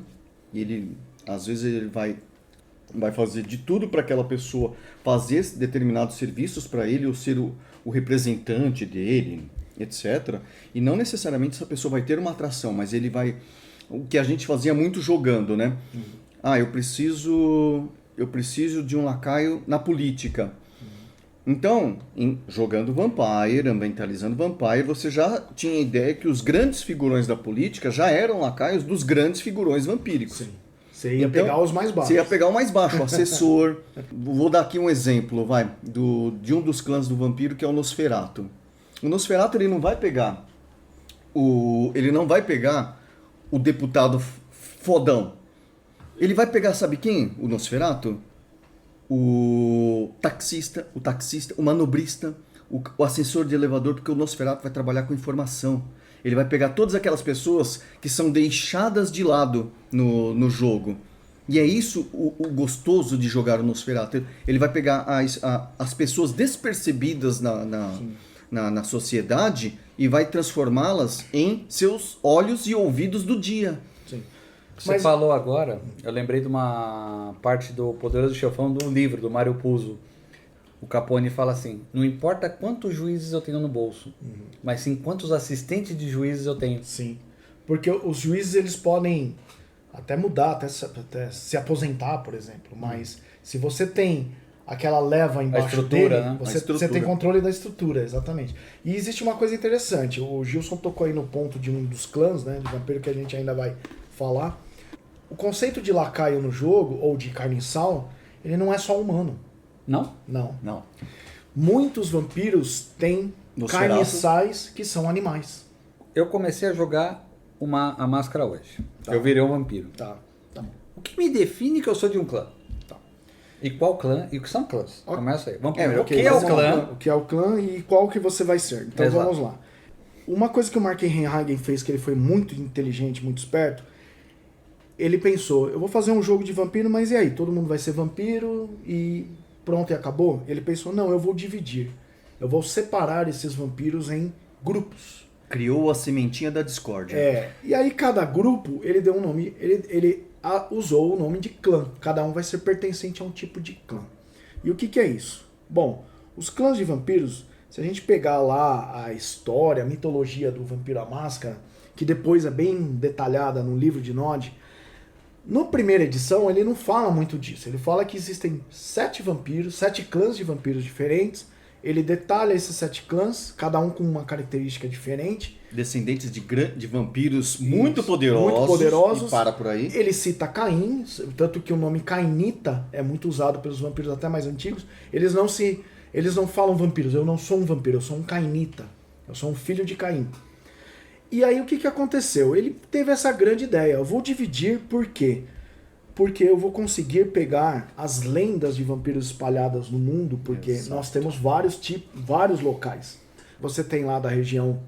e às vezes ele vai fazer de tudo para aquela pessoa fazer determinados serviços para ele, ou ser o representante dele, etc. E não necessariamente essa pessoa vai ter uma atração, mas ele vai... O que a gente fazia muito jogando, né? Eu preciso de um lacaio na política. Então, jogando Vampire, ambientalizando Vampire, você já tinha a ideia que os grandes figurões da política já eram lacaios dos grandes figurões vampíricos. Sim. Você ia pegar os mais baixos. Você ia pegar o mais baixo, o assessor. Vou dar aqui um exemplo, de um dos clãs do vampiro, que é o Nosferatu. O Nosferatu, ele não vai pegar o deputado fodão. Ele vai pegar, sabe quem? O Nosferatu? O taxista, o manobrista, o assessor de elevador, porque o Nosferatu vai trabalhar com informação. Ele vai pegar todas aquelas pessoas que são deixadas de lado no jogo. E é isso o gostoso de jogar o Nosferatu. Ele vai pegar as pessoas despercebidas na sociedade e vai transformá-las em seus olhos e ouvidos do dia. Sim. Você falou agora, eu lembrei de uma parte do Poderoso Chefão do livro, do Mário Puzo. o Capone fala assim, não importa quantos juízes eu tenho no bolso, mas sim quantos assistentes de juízes eu tenho. Sim. Porque os juízes, eles podem até mudar, até se aposentar, por exemplo. Mas se você tem aquela leva embaixo estrutura, dele, né? você tem controle da estrutura, exatamente. E existe uma coisa interessante. O Gilson tocou aí no ponto de um dos clãs, né, de vampiro, que a gente ainda vai falar. O conceito de lacaio no jogo, ou de carniçal, ele não é só humano. Não? Não. Muitos vampiros têm Nosferatu. carniçais que são animais. Eu comecei a jogar a máscara hoje. Tá. Eu virei um vampiro. Tá. O que me define que eu sou de um clã? Tá. E qual clã? E o que são clãs? Ok. Começa aí. Vamos primeiro. Ok, o que é o vamos lá. clã? O que é o clã e qual que você vai ser. Então Exato. vamos lá. Uma coisa que o Mark Henhagen fez, que ele foi muito inteligente, muito esperto, ele pensou, eu vou fazer um jogo de vampiro, mas e aí? Todo mundo vai ser vampiro e pronto, e acabou? Ele pensou, não, eu vou dividir. Eu vou separar esses vampiros em grupos. Criou a sementinha da discórdia. E aí cada grupo, ele deu um nome, ele usou o nome de clã. Cada um vai ser pertencente a um tipo de clã. E o que é isso? Bom, os clãs de vampiros, se a gente pegar lá a história, a mitologia do Vampiro à Máscara, que depois é bem detalhada no livro de Nod, na primeira edição ele não fala muito disso. Ele fala que existem 7 vampiros, 7 clãs de vampiros diferentes. Ele detalha esses 7 clãs, cada um com uma característica diferente. Descendentes de vampiros muito poderosos. Muito poderosos. E para por aí. Ele cita Caim, tanto que o nome Cainita é muito usado pelos vampiros até mais antigos. Eles não falam vampiros, eu não sou um vampiro, eu sou um Cainita. Eu sou um filho de Caim. E aí o que aconteceu? Ele teve essa grande ideia, eu vou dividir por quê? Porque eu vou conseguir pegar as lendas de vampiros espalhadas no mundo, porque Exato. nós temos vários locais. Você tem lá da região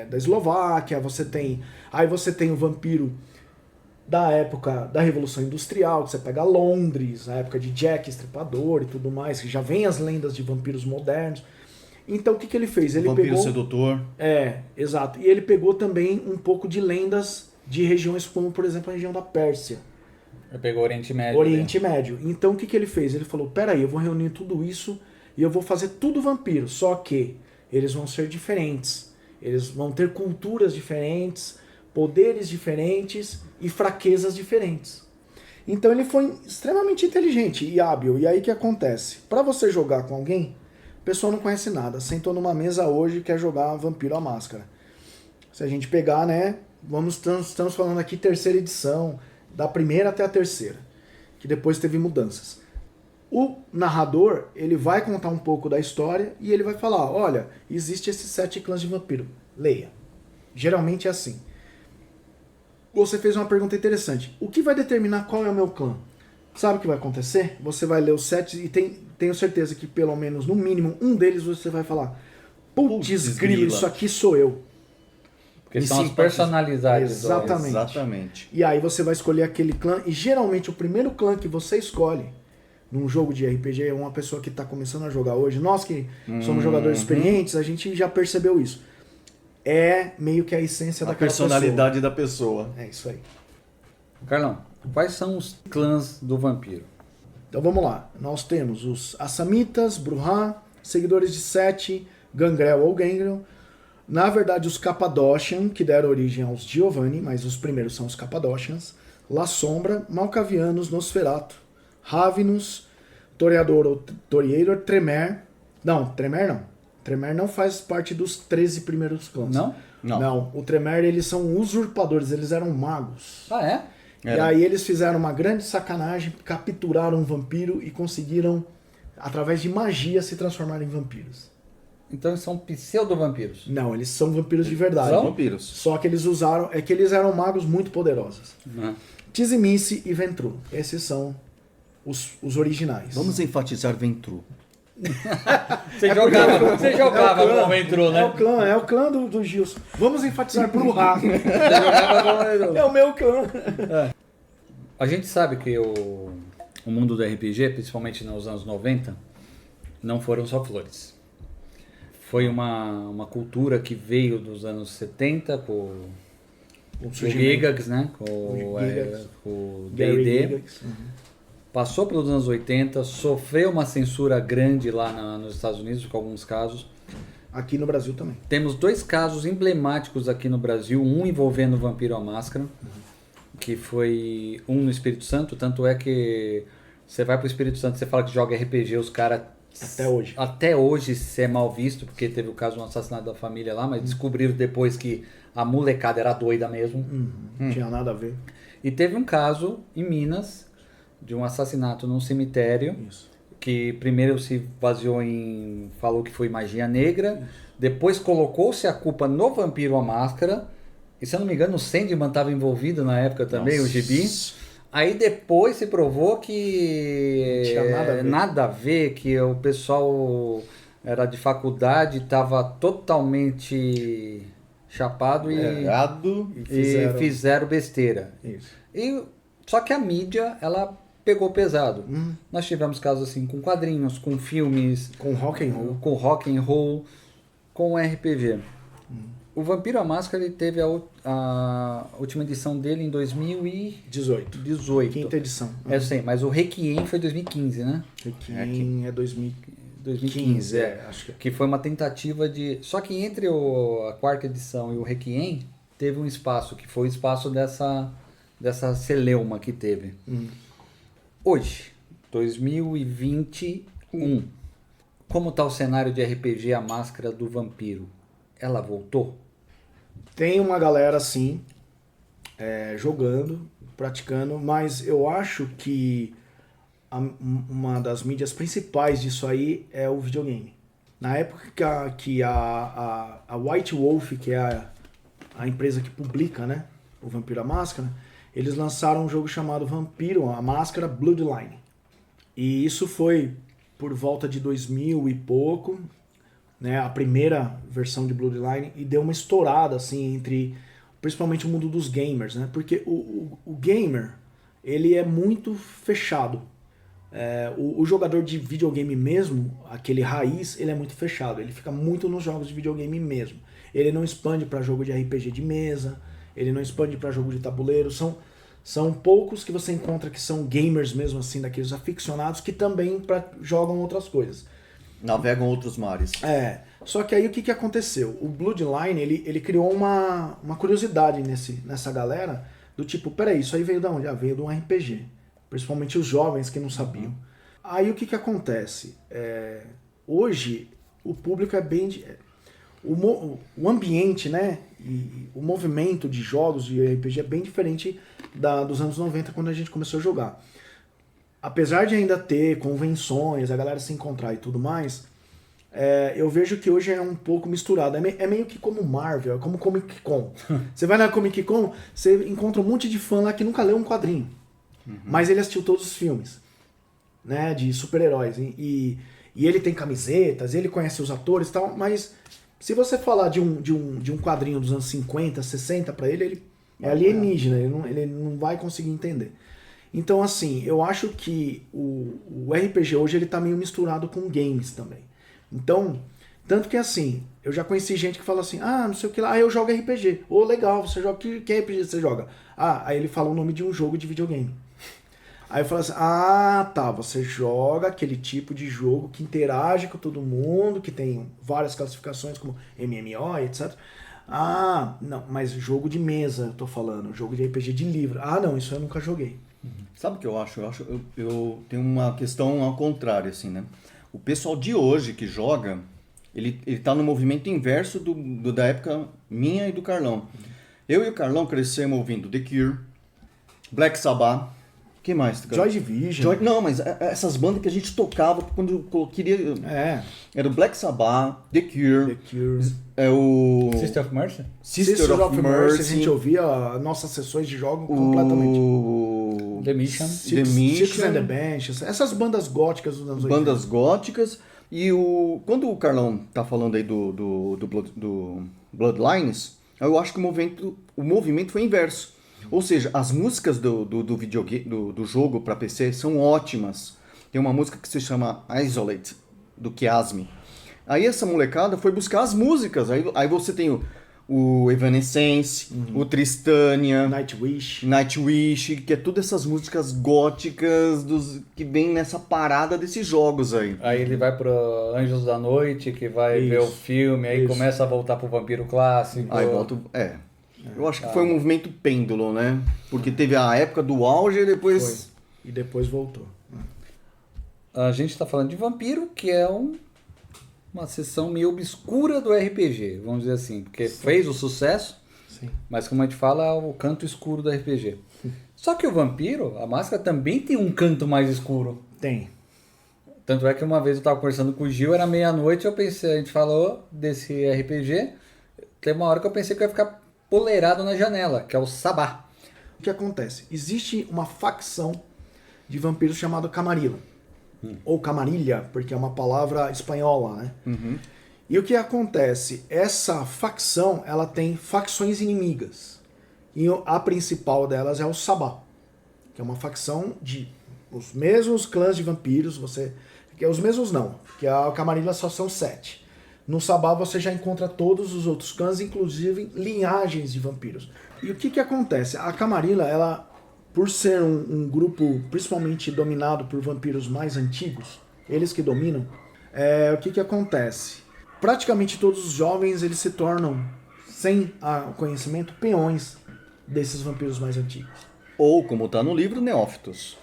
da Eslováquia, aí você tem o vampiro da época da Revolução Industrial, que você pega Londres, a época de Jack Estripador e tudo mais, que já vem as lendas de vampiros modernos. Então o que ele fez? Ele Vampiro pegou... sedutor. Exato. E ele pegou também um pouco de lendas de regiões como, por exemplo, a região da Pérsia. Eu peguei o Oriente Médio. Oriente Médio. Então o que ele fez? Ele falou, peraí, eu vou reunir tudo isso e eu vou fazer tudo vampiro, só que eles vão ser diferentes. Eles vão ter culturas diferentes, poderes diferentes e fraquezas diferentes. Então ele foi extremamente inteligente e hábil. E aí o que acontece? Para você jogar com alguém, a pessoa não conhece nada, sentou numa mesa hoje e quer jogar Vampiro à Máscara. Se a gente pegar, né, estamos falando aqui terceira edição, da primeira até a terceira, que depois teve mudanças. O narrador, ele vai contar um pouco da história e ele vai falar, olha, existe esses 7 clãs de vampiro, leia. Geralmente é assim. Você fez uma pergunta interessante. O que vai determinar qual é o meu clã? Sabe o que vai acontecer? Você vai ler os 7 e tenho certeza que pelo menos, no mínimo, um deles você vai falar, putz grilo, isso aqui sou eu. Porque são as personalidades. Exatamente. E aí você vai escolher aquele clã, e geralmente o primeiro clã que você escolhe num jogo de RPG é uma pessoa que está começando a jogar hoje. Nós que somos jogadores experientes, a gente já percebeu isso. É meio que a essência A daquela personalidade da pessoa. É isso aí. Carlão, quais são os clãs do vampiro? Então vamos lá. Nós temos os Assamitas, Bruhá, seguidores de Sete, Gangrel ou Gangrel. Na verdade, os Cappadocian, que deram origem aos Giovanni, mas os primeiros são os Cappadocians. La Sombra, Malkavianos, Nosferatu, Ravenous, Toreador ou Toreador, Tremer. Não, Tremer não. Tremer não faz parte dos 13 primeiros clãs. Não? Não. O Tremer, eles são usurpadores, eles eram magos. Ah, é? E aí eles fizeram uma grande sacanagem, capturaram um vampiro e conseguiram, através de magia, se transformar em vampiros. Então eles são pseudo-vampiros. Não, eles são vampiros de verdade. São vampiros. Só que eles usaram... É que eles eram magos muito poderosos. Tizimice e Ventru. Esses são os originais. Vamos enfatizar Ventru. Você jogava com o Ventru, né? É o clã do Gilson. Vamos enfatizar Bruhá. É o meu clã. A gente sabe que o mundo do RPG, principalmente nos anos 90, não foram só flores. Foi uma cultura que veio dos anos 70 com o Gygax, né? Com o Gary D&D. Gygax. passou pelos anos 80, sofreu uma censura grande lá nos Estados Unidos, com alguns casos. Aqui no Brasil também. Temos 2 casos emblemáticos aqui no Brasil, um envolvendo o Vampiro à Máscara, que foi um no Espírito Santo, tanto é que você vai pro Espírito Santo, você fala que joga RPG, os caras... Até hoje isso é mal visto, porque teve o caso do assassinato da família lá, mas descobriram depois que a molecada era doida mesmo. Não tinha nada a ver. E teve um caso em Minas, de um assassinato num cemitério, Isso. que primeiro se baseou falou que foi magia negra, depois colocou-se a culpa no Vampiro à Máscara, e se eu não me engano o Sandman estava envolvido na época também, o Gibi. Aí depois se provou que não tinha nada a ver, que o pessoal era de faculdade, estava totalmente chapado e fizeram besteira. Isso. Só que a mídia, ela pegou pesado. Nós tivemos casos assim com quadrinhos, com filmes, com rock and roll, com RPG. O Vampiro à Máscara ele teve a última edição dele em 2018. 5ª edição. Eu sei, mas o Requiem foi 2015, né? Requiem é 2015, acho que foi uma tentativa de... Só que entre a 4ª edição e o Requiem, teve um espaço, que foi o espaço dessa celeuma que teve. Hoje, 2021, como está o cenário de RPG A Máscara do Vampiro? Ela voltou? Tem uma galera, sim, jogando, praticando, mas eu acho que uma das mídias principais disso aí é o videogame. Na época que a White Wolf, que é a empresa que publica, né, o Vampiro à Máscara, eles lançaram um jogo chamado Vampiro à Máscara Bloodline. E isso foi por volta de 2000 e pouco, né, a primeira versão de Bloodline, e deu uma estourada assim entre principalmente o mundo dos gamers, né? Porque o gamer, ele é muito fechado. O jogador de videogame mesmo, aquele raiz, ele é muito fechado. Ele fica muito nos jogos de videogame mesmo. Ele não expande para jogo de RPG de mesa, ele não expande para jogo de tabuleiro. São poucos que você encontra que são gamers mesmo assim, daqueles aficionados que também jogam outras coisas. Navegam outros mares. Só que aí o que aconteceu? O Bloodline, ele criou uma curiosidade nessa galera, do tipo, peraí, isso aí veio de onde? Veio de um RPG. Principalmente os jovens que não sabiam. Aí o que acontece? Hoje, o público é bem... O ambiente, né? E o movimento de jogos de RPG é bem diferente dos anos 90, quando a gente começou a jogar. Apesar de ainda ter convenções, a galera se encontrar e tudo mais, eu vejo que hoje é um pouco misturado. É meio que como Marvel, é como Comic Con. Você vai na Comic Con, você encontra um monte de fã lá que nunca leu um quadrinho. Mas ele assistiu todos os filmes, né, de super-heróis. E ele tem camisetas, ele conhece os atores e tal, mas se você falar de um quadrinho dos anos 50, 60 pra ele é alienígena, ele não vai conseguir entender. Então, assim, eu acho que o RPG hoje ele tá meio misturado com games também. Então, tanto que assim, eu já conheci gente que fala assim, não sei o que lá, eu jogo RPG. Legal, você joga, que RPG você joga? Aí ele fala o nome de um jogo de videogame. Aí eu falo assim, tá, você joga aquele tipo de jogo que interage com todo mundo, que tem várias classificações como MMO, etc. Não, mas jogo de mesa, eu tô falando, jogo de RPG de livro. Não, isso eu nunca joguei. Sabe o que eu acho? Eu tenho uma questão ao contrário, assim, né? O pessoal de hoje que joga, ele tá no movimento inverso da época minha e do Carlão. Eu e o Carlão crescemos ouvindo The Cure, Black Sabbath, que mais? Joy Division. Não, mas essas bandas que a gente tocava quando eu queria... Era o Black Sabbath, The Cure. O... Sister of Mercy? Sister of Mercy. A gente ouvia nossas sessões de jogo completamente. The Mission. Six and the Benches. Essas bandas góticas dos anos 80. Bandas góticas. E quando o Carlão tá falando aí do Bloodlines, eu acho que o movimento foi inverso. Ou seja, as músicas do videogame, do jogo para PC são ótimas. Tem uma música que se chama Isolate, do Kiasmi. Aí essa molecada foi buscar as músicas. Aí você tem o Evanescence, o Tristania, Nightwish, que é todas essas músicas góticas que vem nessa parada desses jogos aí. Aí ele vai pro Anjos da Noite, que vai ver o filme, aí começa a voltar pro Vampiro Clássico. Aí volta. Eu acho que foi um movimento pêndulo, né? Porque teve a época do auge e depois. E depois voltou. A gente tá falando de Vampiro, que é uma seção meio obscura do RPG, vamos dizer assim, porque fez o sucesso, mas como a gente fala, é o canto escuro do RPG. Só que o Vampiro, a Máscara, também tem um canto mais escuro. Tem. Tanto é que uma vez eu tava conversando com o Gil, era meia-noite, a gente falou desse RPG, teve uma hora que eu pensei que eu ia ficar poleirado na janela, que é o Sabá. O que acontece? Existe uma facção de vampiros chamada Camarilla. Ou Camarilha, porque é uma palavra espanhola, né? E o que acontece? Essa facção, ela tem facções inimigas. E a principal delas é o Sabá, que é uma facção de os mesmos clãs de vampiros, os mesmos não, porque a Camarilha só são 7. No Sabá você já encontra todos os outros clãs, inclusive linhagens de vampiros. E o que acontece? A Camarilla, ela, por ser um grupo principalmente dominado por vampiros mais antigos, eles que dominam, o que acontece? Praticamente todos os jovens eles se tornam, sem o conhecimento, peões desses vampiros mais antigos. Ou, como está no livro, neófitos.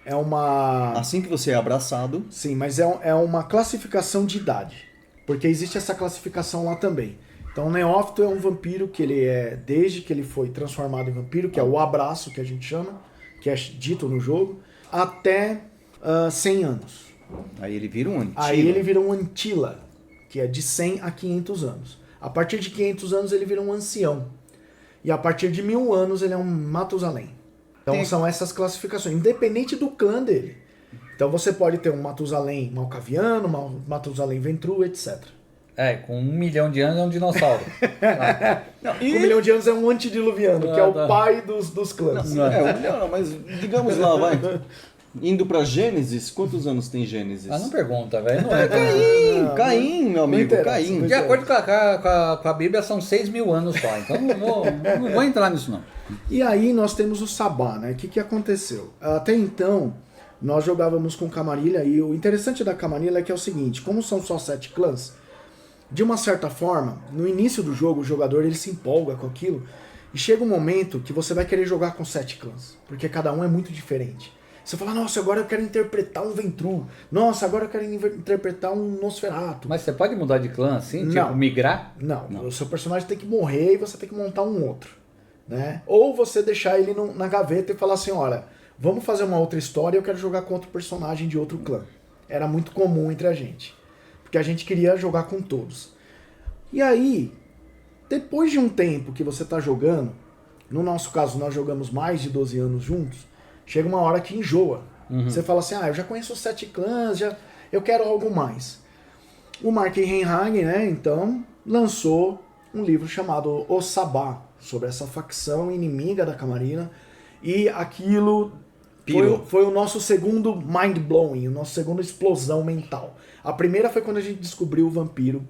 É uma... Assim que você é abraçado... Sim, mas é uma classificação de idade. Porque existe essa classificação lá também. Então, o neófito é um vampiro que ele é, desde que ele foi transformado em vampiro, que é o abraço que a gente chama, que é dito no jogo, até 100 anos. Aí ele vira um Antila. Aí ele vira um Antila, que é de 100 a 500 anos. A partir de 500 anos ele vira um ancião. E a partir de 1000 anos ele é um Matusalém. Então são essas classificações, independente do clã dele. Então você pode ter um Matusalém malcaviano, Matusalém ventru, etc. Com 1 milhão de anos é um dinossauro. Não, 1 milhão de anos é um antediluviano, que é o pai dos clãs. Não, mas digamos lá, vai. Indo pra Gênesis, quantos anos tem Gênesis? Não pergunta, velho. Não é Caim, meu amigo, Caim. De acordo com a Bíblia, são 6 mil anos só. Então não vou entrar nisso, não. E aí nós temos o Sabá, né? O que aconteceu? Até então, nós jogávamos com Camarilla, e o interessante da Camarilla é que é o seguinte, como são só 7 clãs, de uma certa forma, no início do jogo, o jogador ele se empolga com aquilo, e chega um momento que você vai querer jogar com 7 clãs, porque cada um é muito diferente. Você fala, nossa, agora eu quero interpretar um Ventru. Nossa, agora eu quero interpretar um Nosferatu. Mas você pode mudar de clã assim? Não. Tipo, migrar? Não, o seu personagem tem que morrer e você tem que montar um outro. Né? Ou você deixar ele na gaveta e falar assim, olha, vamos fazer uma outra história e eu quero jogar com outro personagem de outro clã. Era muito comum entre a gente. Porque a gente queria jogar com todos. E aí, depois de um tempo que você está jogando, no nosso caso nós jogamos mais de 12 anos juntos, chega uma hora que enjoa. Você fala assim, eu já conheço os 7 clãs, eu quero algo mais. O Mark Henhagen, né, então, lançou um livro chamado O Sabá, sobre essa facção inimiga da Camarilla, e aquilo foi o nosso segundo mind-blowing, o nosso segundo explosão mental. A primeira foi quando a gente descobriu o vampiro.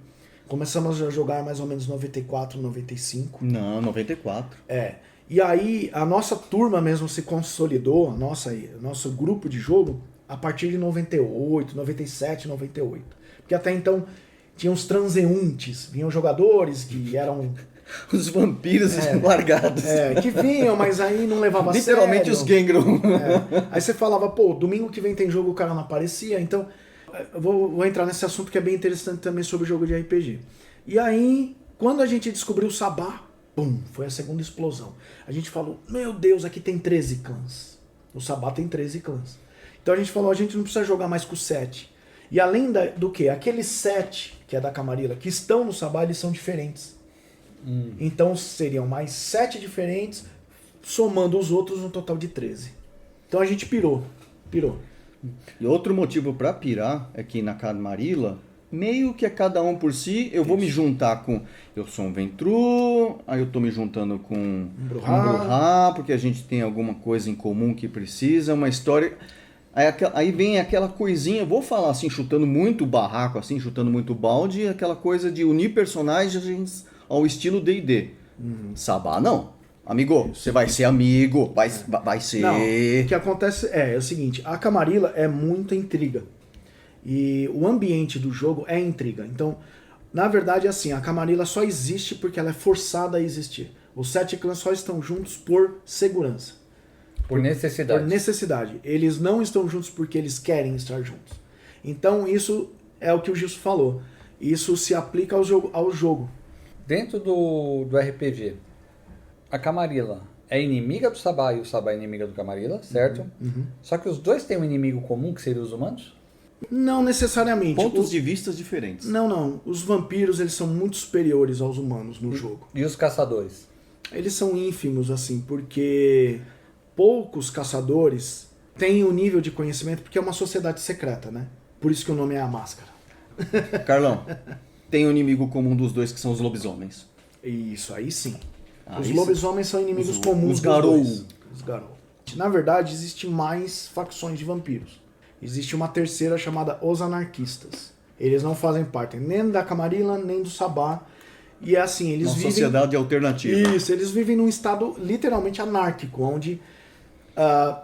Começamos a jogar mais ou menos 94, 95. Não, 94. E aí a nossa turma mesmo se consolidou, nosso grupo de jogo, a partir de 98, 97, 98. Porque até então tinha uns transeuntes, vinham jogadores que eram... Os vampiros largados. Que vinham, mas aí não levava a sério. Literalmente os Gengron. Aí você falava, domingo que vem tem jogo, o cara não aparecia. Então, eu vou entrar nesse assunto que é bem interessante também sobre o jogo de RPG. E aí, quando a gente descobriu o Sabá, foi a segunda explosão. A gente falou, meu Deus, aqui tem 13 clãs. O Sabá tem 13 clãs. Então a gente falou, a gente não precisa jogar mais com 7. E além do que? Aqueles 7, que é da Camarilla, que estão no Sabá, eles são diferentes. Então seriam mais 7 diferentes, somando os outros, um total de 13. Então a gente pirou. E outro motivo para pirar é que na Camarilla, meio que é cada um por si, eu vou me juntar com... Eu sou um Ventru, aí eu tô me juntando com um Brujá, porque a gente tem alguma coisa em comum que precisa, uma história... Aí vem aquela coisinha, vou falar assim, chutando muito barraco, assim, chutando muito balde, aquela coisa de unir personagens ao estilo D&D. Sabá não. Amigo, você vai ser amigo, vai ser... Não, o que acontece é o seguinte, a Camarilla é muita intriga. E o ambiente do jogo é intriga. Então, na verdade, assim, a Camarilla só existe porque ela é forçada a existir. Os 7 clãs só estão juntos por segurança. Por necessidade. Por necessidade. Eles não estão juntos porque eles querem estar juntos. Então, isso é o que o Gilson falou. Isso se aplica ao jogo. Dentro do RPG, a Camarilla é inimiga do Sabá e o Sabá é inimiga do Camarilla, certo? Só que os dois têm um inimigo comum, que seriam os humanos? Não necessariamente. Pontos de vista diferentes. Não. Os vampiros, eles são muito superiores aos humanos no jogo. E os caçadores? Eles são ínfimos, assim, porque poucos caçadores têm o nível de conhecimento, porque é uma sociedade secreta, né? Por isso que o nome é a Máscara. Carlão, tem um inimigo comum dos dois que são os lobisomens. Isso, aí sim. Aí Os sim. lobisomens são inimigos Os comuns dos Garou. dois. Os Garou. Na verdade, existem mais facções de vampiros. Existe uma terceira chamada Os Anarquistas. Eles não fazem parte nem da Camarilla, nem do Sabá. E é assim, eles Uma vivem... sociedade alternativa. Isso, eles vivem num estado literalmente anárquico, onde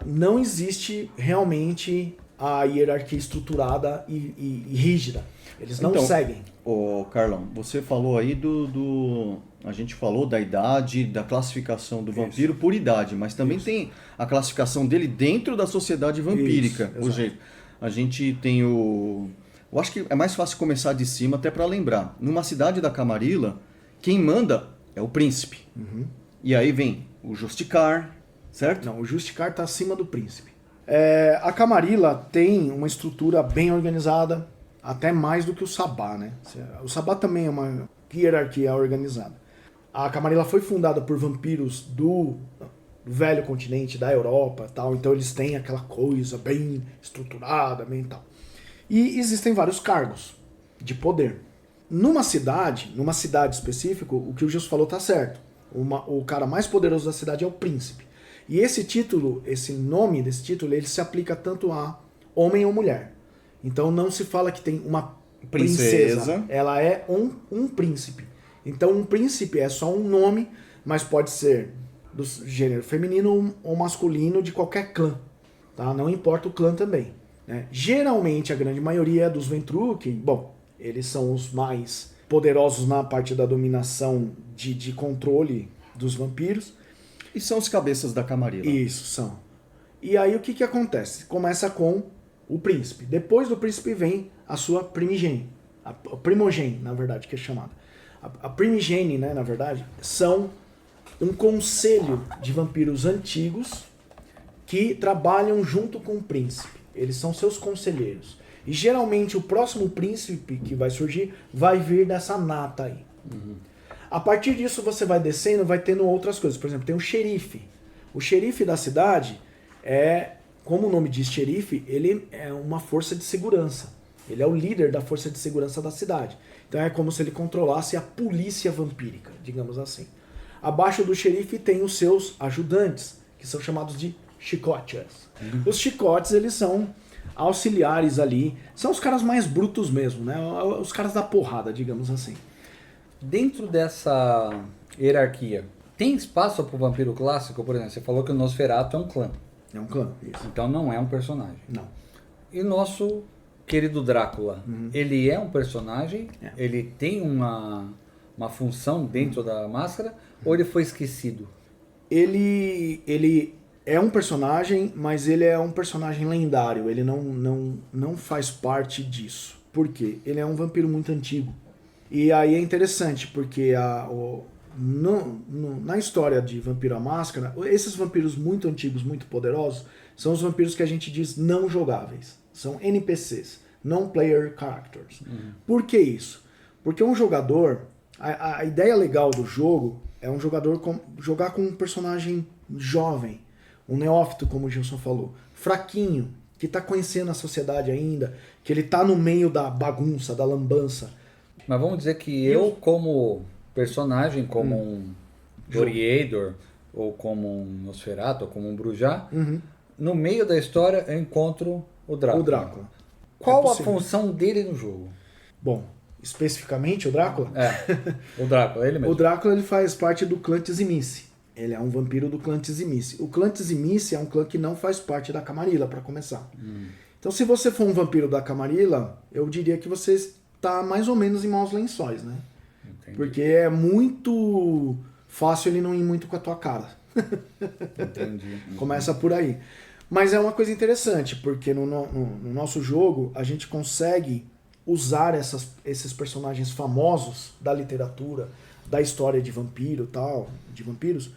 não existe realmente a hierarquia estruturada e rígida. Eles não seguem. Ô, Carlão, você falou aí a gente falou da idade, da classificação do vampiro por idade, mas também tem a classificação dele dentro da sociedade vampírica. Isso, Ou seja, a gente tem o... Eu acho que é mais fácil começar de cima, até para lembrar. Numa cidade da Camarilla, quem manda é o príncipe. E aí vem o Justicar, certo? Não, o Justicar está acima do príncipe. A Camarilla tem uma estrutura bem organizada, até mais do que o Sabá, né? O Sabá também é uma hierarquia organizada. A Camarilla foi fundada por vampiros do velho continente, da Europa e tal, então eles têm aquela coisa bem estruturada, bem tal. E existem vários cargos de poder. Numa cidade específica, o que o Gilson falou tá certo. O cara mais poderoso da cidade é o príncipe. E esse título, esse nome desse título, ele se aplica tanto a homem ou mulher. Então não se fala que tem uma princesa. Ela é um príncipe. Então um príncipe é só um nome, mas pode ser do gênero feminino ou masculino de qualquer clã. Tá? Não importa o clã também. Né? Geralmente a grande maioria é dos Ventruc. Bom, eles são os mais poderosos na parte da dominação de controle dos vampiros. E são os cabeças da Camarilla. Isso, são. E aí o que acontece? Começa com o príncipe. Depois do príncipe vem a sua primigênia. A primogênio, na verdade, que é chamada. A primigênia, né, na verdade, são um conselho de vampiros antigos que trabalham junto com o príncipe. Eles são seus conselheiros. E geralmente o próximo príncipe que vai surgir vai vir dessa nata aí. A partir disso você vai descendo, vai tendo outras coisas. Por exemplo, tem o xerife. O xerife da cidade como o nome diz xerife, ele é uma força de segurança. Ele é o líder da força de segurança da cidade. Então é como se ele controlasse a polícia vampírica, digamos assim. Abaixo do xerife tem os seus ajudantes, que são chamados de chicotes. Os chicotes, eles são auxiliares ali. São os caras mais brutos mesmo, né? Os caras da porrada, digamos assim. Dentro dessa hierarquia, tem espaço para o vampiro clássico? Por exemplo, você falou que o Nosferatu é um clã. É um clã, isso. Então não é um personagem. Não. E nosso querido Drácula, ele é um personagem? É. Ele tem uma função dentro da máscara? Ou ele foi esquecido? Ele é um personagem, mas ele é um personagem lendário. Ele não faz parte disso. Por quê? Ele é um vampiro muito antigo. E aí é interessante, porque na história de Vampiro à Máscara, esses vampiros muito antigos, muito poderosos, são os vampiros que a gente diz não jogáveis. São NPCs, Non-Player Characters. Por que isso? Porque um jogador, a ideia legal do jogo é um jogador jogar com um personagem jovem, um neófito, como o Gilson falou, fraquinho, que está conhecendo a sociedade ainda, que ele está no meio da bagunça, da lambança. Mas vamos dizer que eu, como personagem, como um Doriador, ou como um Nosferatu, ou como um Brujá, no meio da história eu encontro o Drácula. O Drácula. Qual É a possível. função dele no jogo? Bom, especificamente o Drácula? O Drácula, ele mesmo. O Drácula ele faz parte do clã Tzimice. Ele é um vampiro do clã Tzimice. O clã Tzimice é um clã que não faz parte da Camarilla, para começar. Então, se você for um vampiro da Camarilla, eu diria que você está mais ou menos em maus lençóis, né? Entendi. Porque é muito fácil ele não ir muito com a tua cara. Entendi. Começa por aí. Mas é uma coisa interessante, porque no nosso jogo a gente consegue usar esses personagens famosos da literatura, da história de vampiro tal, de vampiros,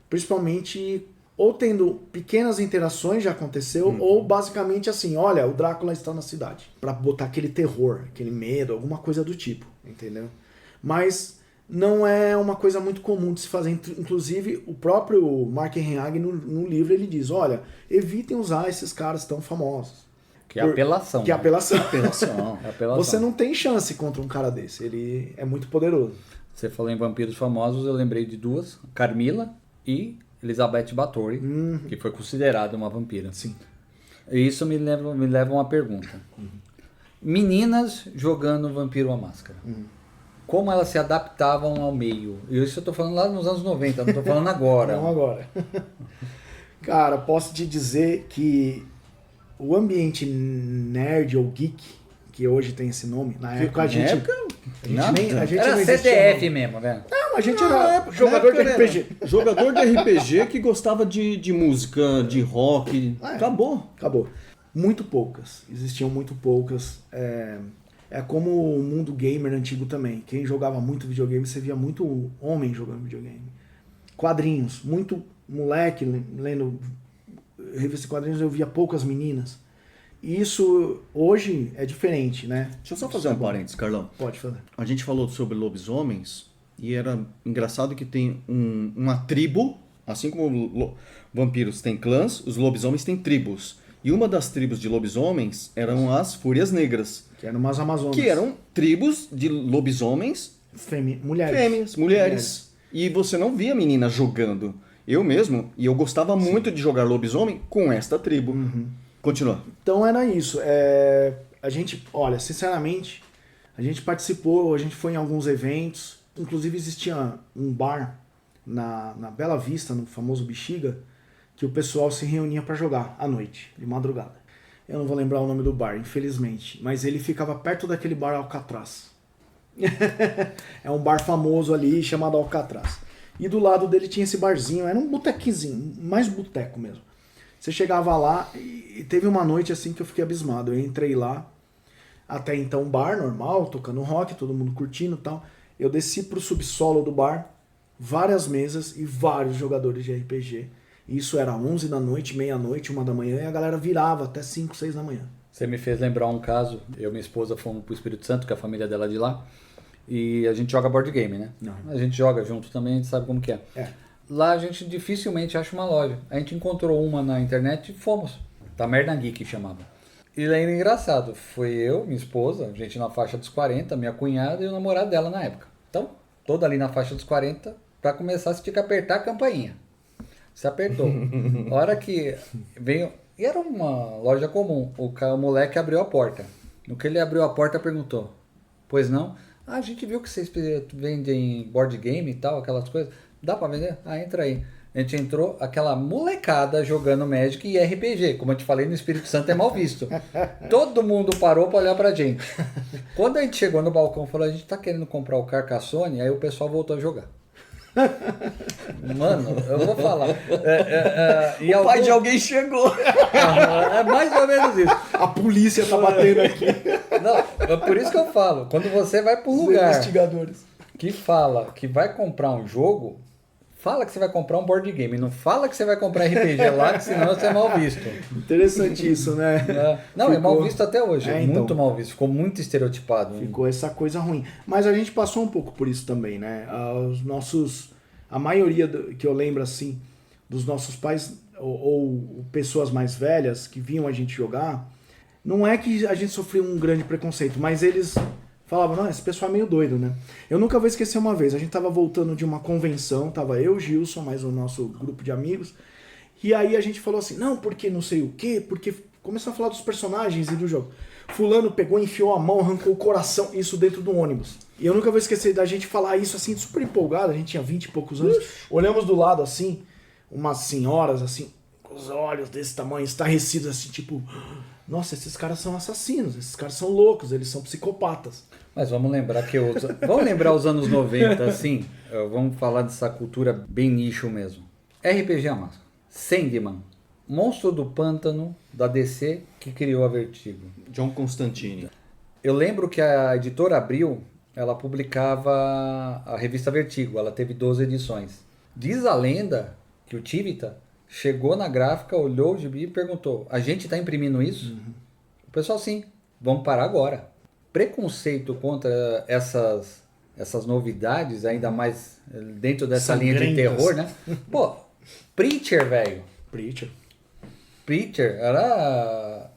principalmente ou tendo pequenas interações, já aconteceu, ou basicamente assim, olha, o Drácula está na cidade, para botar aquele terror, aquele medo, alguma coisa do tipo, entendeu? Mas não é uma coisa muito comum de se fazer. Inclusive, o próprio Mark Henriag no livro ele diz, olha, evitem usar esses caras tão famosos. Que é apelação. Que é apelação. É apelação. Você não tem chance contra um cara desse, ele é muito poderoso. Você falou em vampiros famosos, eu lembrei de duas, Carmila e Elizabeth Bathory, que foi considerada uma vampira. Sim. E isso me leva a uma pergunta. Meninas jogando Vampiro à Máscara. Como elas se adaptavam ao meio? E isso eu tô falando lá nos anos 90, não tô falando agora. Não agora. Cara, posso te dizer que o ambiente nerd ou geek, que hoje tem esse nome, na época a gente... A gente era não existia, CDF não. mesmo, velho. Não, a gente era jogador de RPG. Jogador de RPG que gostava de música, de rock. Acabou. Acabou. Muito poucas. Existiam muito poucas. É como o mundo gamer antigo também. Quem jogava muito videogame, você via muito homem jogando videogame. Quadrinhos. Muito moleque lendo revista de quadrinhos, eu via poucas meninas. E isso hoje é diferente, né? Deixa eu só fazer um parênteses, Carlão. Pode fazer. A gente falou sobre lobisomens e era engraçado que tem uma tribo, assim como vampiros têm clãs, os lobisomens têm tribos. E uma das tribos de lobisomens eram as Fúrias Negras. Que eram umas amazonas. Que eram tribos de lobisomens mulheres. E você não via menina jogando. Eu mesmo, e eu gostava muito de jogar lobisomem com esta tribo. Continua. Então era isso. A gente, olha, sinceramente, a gente participou, a gente foi em alguns eventos. Inclusive existia um bar na Bela Vista, no famoso Bexiga, que o pessoal se reunia para jogar à noite, de madrugada. Eu não vou lembrar o nome do bar, infelizmente, mas ele ficava perto daquele bar Alcatraz. É um bar famoso ali chamado Alcatraz. E do lado dele tinha esse barzinho, era um botequinho, mais boteco mesmo. Você chegava lá e teve uma noite assim que eu fiquei abismado. Eu entrei lá, até então bar normal, tocando rock, todo mundo curtindo e tal. Eu desci pro subsolo do bar, várias mesas e vários jogadores de RPG. Isso era 11 da noite, meia-noite, 1 da manhã, e a galera virava até 5, 6 da manhã. Você me fez lembrar um caso, eu e minha esposa fomos pro Espírito Santo, que a família dela é de lá, e a gente joga board game, né? Não. A gente joga junto também, a gente sabe como que é. Lá a gente dificilmente acha uma loja. A gente encontrou uma na internet e fomos. Tamerna Geek chamava. E ainda engraçado, foi eu, minha esposa, a gente na faixa dos 40, minha cunhada e o namorado dela na época. Então, toda ali na faixa dos 40, pra começar você tinha que apertar a campainha. Você apertou. A hora que veio... E era uma loja comum. O moleque abriu a porta. No que ele abriu a porta, perguntou: pois não? A gente viu que vocês vendem board game e tal, aquelas coisas. Dá pra vender? Entra aí. A gente entrou, aquela molecada jogando Magic e RPG. Como eu te falei, no Espírito Santo é mal visto. Todo mundo parou pra olhar pra gente. Quando a gente chegou no balcão, falou: a gente tá querendo comprar o Carcassonne, aí o pessoal voltou a jogar. Mano, eu vou falar. O pai de alguém chegou. É mais ou menos isso. A polícia tá batendo aqui. Não, é por isso que eu falo. Quando você vai para um Os lugar investigadores. que fala que vai comprar um jogo, fala que você vai comprar um board game. Não fala que você vai comprar RPG lá, que senão você é mal visto. Interessante isso, né? Não, é mal visto até hoje. Então. Muito mal visto. Ficou muito estereotipado. Ficou essa coisa ruim. Mas a gente passou um pouco por isso também, né? A maioria que eu lembro assim, dos nossos pais ou pessoas mais velhas que vinham a gente jogar, não é que a gente sofreu um grande preconceito, mas eles falavam: não, esse pessoal é meio doido, né? Eu nunca vou esquecer uma vez, a gente tava voltando de uma convenção, tava eu, Gilson, mais o nosso grupo de amigos, e aí a gente falou assim: não, porque não sei o quê, porque Começou a falar dos personagens e do jogo. Fulano pegou, enfiou a mão, arrancou o coração, isso dentro do ônibus. E eu nunca vou esquecer da gente falar isso assim, super empolgado, a gente tinha 20 e poucos anos. Olhamos do lado assim, umas senhoras assim, com os olhos desse tamanho, estarrecidos assim, tipo... Nossa, esses caras são assassinos, esses caras são loucos, eles são psicopatas. Mas vamos lembrar vamos lembrar os anos 90, assim, vamos falar dessa cultura bem nicho mesmo. RPG a máscara. Sandman. Monstro do Pântano, da DC, que criou a Vertigo. John Constantine. Eu lembro que a editora Abril, ela publicava a revista Vertigo, ela teve 12 edições. Diz a lenda que o Tivita chegou na gráfica, olhou o gibi e perguntou, a gente está imprimindo isso? O pessoal, sim, vamos parar agora. Preconceito contra essas novidades, ainda mais dentro dessa linha de terror, né? Pô, Preacher, velho. Preacher era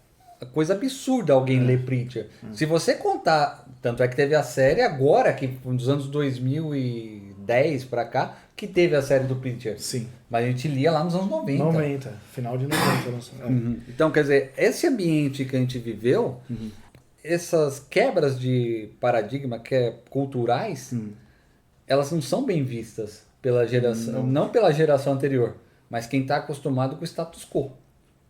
coisa absurda alguém ler Preacher. Se você contar, tanto é que teve a série agora, que dos anos 2010 pra cá, que teve a série do Preacher. Sim. Mas a gente lia lá nos anos 90. 90, final de 90. Nossa. Então, quer dizer, esse ambiente que a gente viveu, essas quebras de paradigma culturais, elas não são bem vistas pela geração, não pela geração anterior, mas quem está acostumado com o status quo.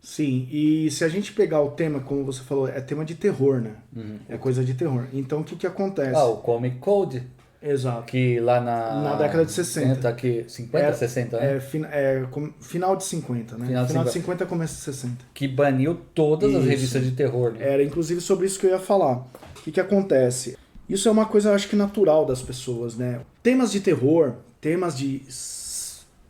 Sim, e se a gente pegar o tema, como você falou, é tema de terror, né? É coisa de terror. Então o que acontece? O Comic Code. Exato. Que lá na década de 60. Aqui, 50, 60, né? Final de 50, né? Final de 50, começo de 60. Que baniu todas as revistas de terror. Né? Era inclusive sobre isso que eu ia falar. O que acontece? Isso é uma coisa, eu acho que natural das pessoas, né? Temas de terror, temas de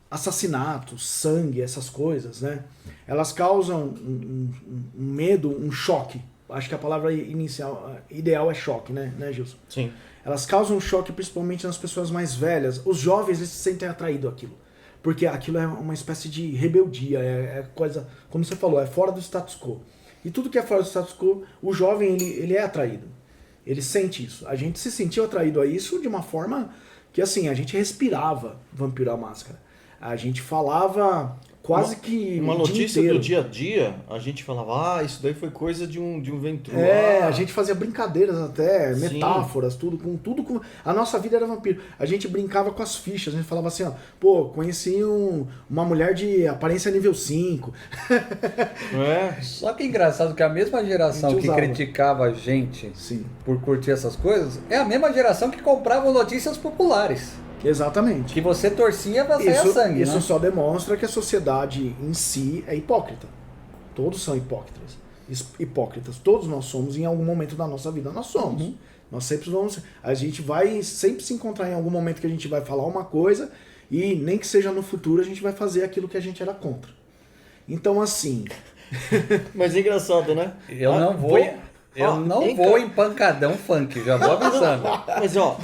assassinato, sangue, essas coisas, né? Elas causam um medo, um choque. Acho que a palavra ideal é choque, né, Gilson? Sim. Elas causam um choque principalmente nas pessoas mais velhas. Os jovens, eles se sentem atraídos àquilo. Porque aquilo é uma espécie de rebeldia, é coisa, como você falou, é fora do status quo. E tudo que é fora do status quo, o jovem, ele é atraído. Ele sente isso. A gente se sentiu atraído a isso de uma forma que, assim, a gente respirava Vampiro à Máscara. A gente falava quase que uma o dia notícia inteiro. do dia a dia, a gente falava, isso daí foi coisa de um Ventru. A gente fazia brincadeiras até, Sim. metáforas, tudo com... A nossa vida era vampiro. A gente brincava com as fichas, a gente falava assim, ó, pô, conheci uma mulher de aparência nível 5. Só que é engraçado que a mesma geração que criticava a gente por curtir essas coisas, é a mesma geração que comprava notícias populares. Exatamente. Que você torcia pra sair sangue, Isso né? só demonstra que a sociedade em si é hipócrita. Todos são hipócritas. Todos nós somos em algum momento da nossa vida. Nós somos. Nós sempre vamos... A gente vai sempre se encontrar em algum momento que a gente vai falar uma coisa e nem que seja no futuro a gente vai fazer aquilo que a gente era contra. Então, assim... Mas é engraçado, né? Eu não vou em pancadão funk, já vou avisando. Mas ó,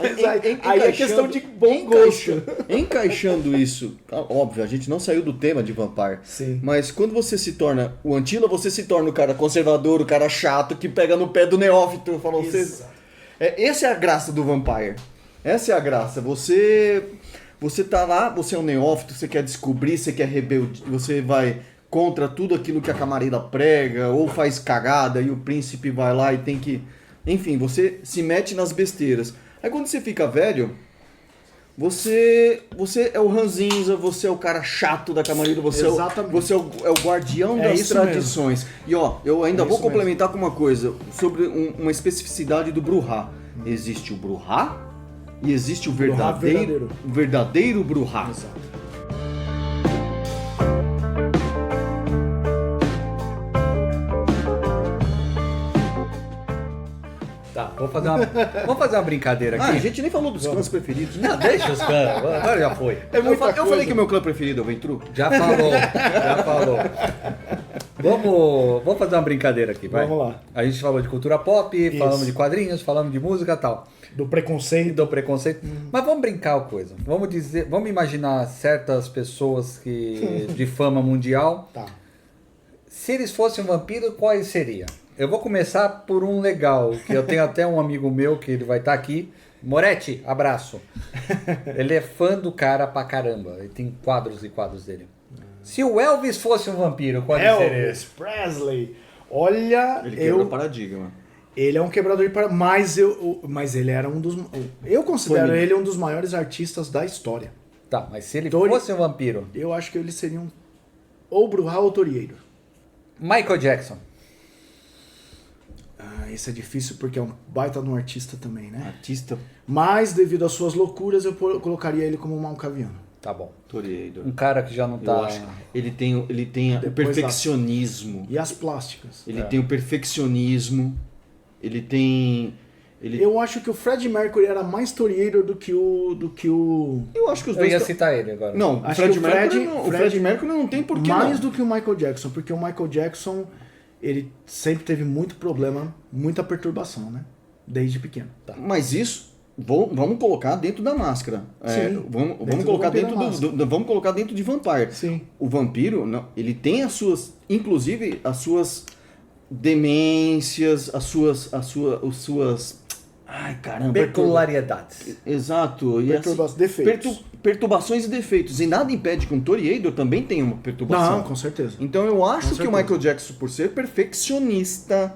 aí é questão de bom gosto. Encaixando isso, óbvio, a gente não saiu do tema de Vampire. Sim. Mas quando você se torna o Antila, você se torna o cara conservador, o cara chato, que pega no pé do neófito. Essa é a graça do Vampire. Essa é a graça. Você tá lá, você é um neófito, você quer descobrir, você quer rebelde, você vai contra tudo aquilo que a camareira prega, ou faz cagada e o príncipe vai lá e tem que... Enfim, você se mete nas besteiras. Aí quando você fica velho, você é o ranzinza, você é o cara chato da camareira, você é o guardião das tradições. Mesmo. E ó, eu ainda vou complementar com uma coisa, sobre uma especificidade do Brujá. Existe o Brujá e existe o verdadeiro Brujá. Exato. Tá, vamos fazer uma brincadeira aqui. A gente nem falou dos clãs preferidos. Não, deixa os clãs, agora já foi. Eu falei que o meu clã preferido é o Ventru? Já falou. Vamos fazer uma brincadeira aqui, vai. Vamos lá. A gente falou de cultura pop, falamos de quadrinhos, falamos de música e tal. Do preconceito. Mas vamos brincar uma coisa. Vamos imaginar certas pessoas de fama mundial. Tá. Se eles fossem um vampiro, quais seriam? Eu vou começar por um legal, que eu tenho até um amigo meu que ele vai estar aqui. Moretti, abraço. Ele é fã do cara pra caramba. Ele tem quadros e quadros dele. Se o Elvis fosse um vampiro, qual seria? Elvis Presley. Olha, Ele quebra o paradigma. ele é um quebrador de paradigmas, mas ele era um dos... Eu considero Foi. ele um dos maiores artistas da história. Tá, mas se ele Tori- fosse um vampiro, Eu acho que ele seria ou Bruhá ou Torieiro. Michael Jackson. Esse é difícil porque é um baita de um artista também, né? Artista Mas, devido às suas loucuras, eu colocaria ele como um malcaviano. Tá bom. Toreador. Um cara que já não Eu tá... acho. Ele tem o Depois perfeccionismo. E as plásticas. Ele tem o perfeccionismo. Ele tem... Eu acho que o Fred Mercury era mais Torieiro do que o... Eu acho que os Eu dois... ia citar ele agora. Não, o Acho Fred que o Mercury, Fred- o Fred Mercury não tem porquê mais não. do que o Michael Jackson, porque o Michael Jackson, ele sempre teve muito problema, muita perturbação, né? Desde pequeno. Mas isso, vamos colocar dentro da máscara. Sim, Vamos dentro do colocar Vampiro dentro da Máscara. vamos colocar dentro de Vampire. Sim. O vampiro, não, ele tem as suas, inclusive as suas demências, as suas, ai caramba, Peculiaridades. exato, e Defeitos. perturbações e defeitos. E nada impede que um Toreador também tenha uma perturbação. Não, com certeza. Então eu acho Com que o certeza. Michael Jackson, por ser perfeccionista,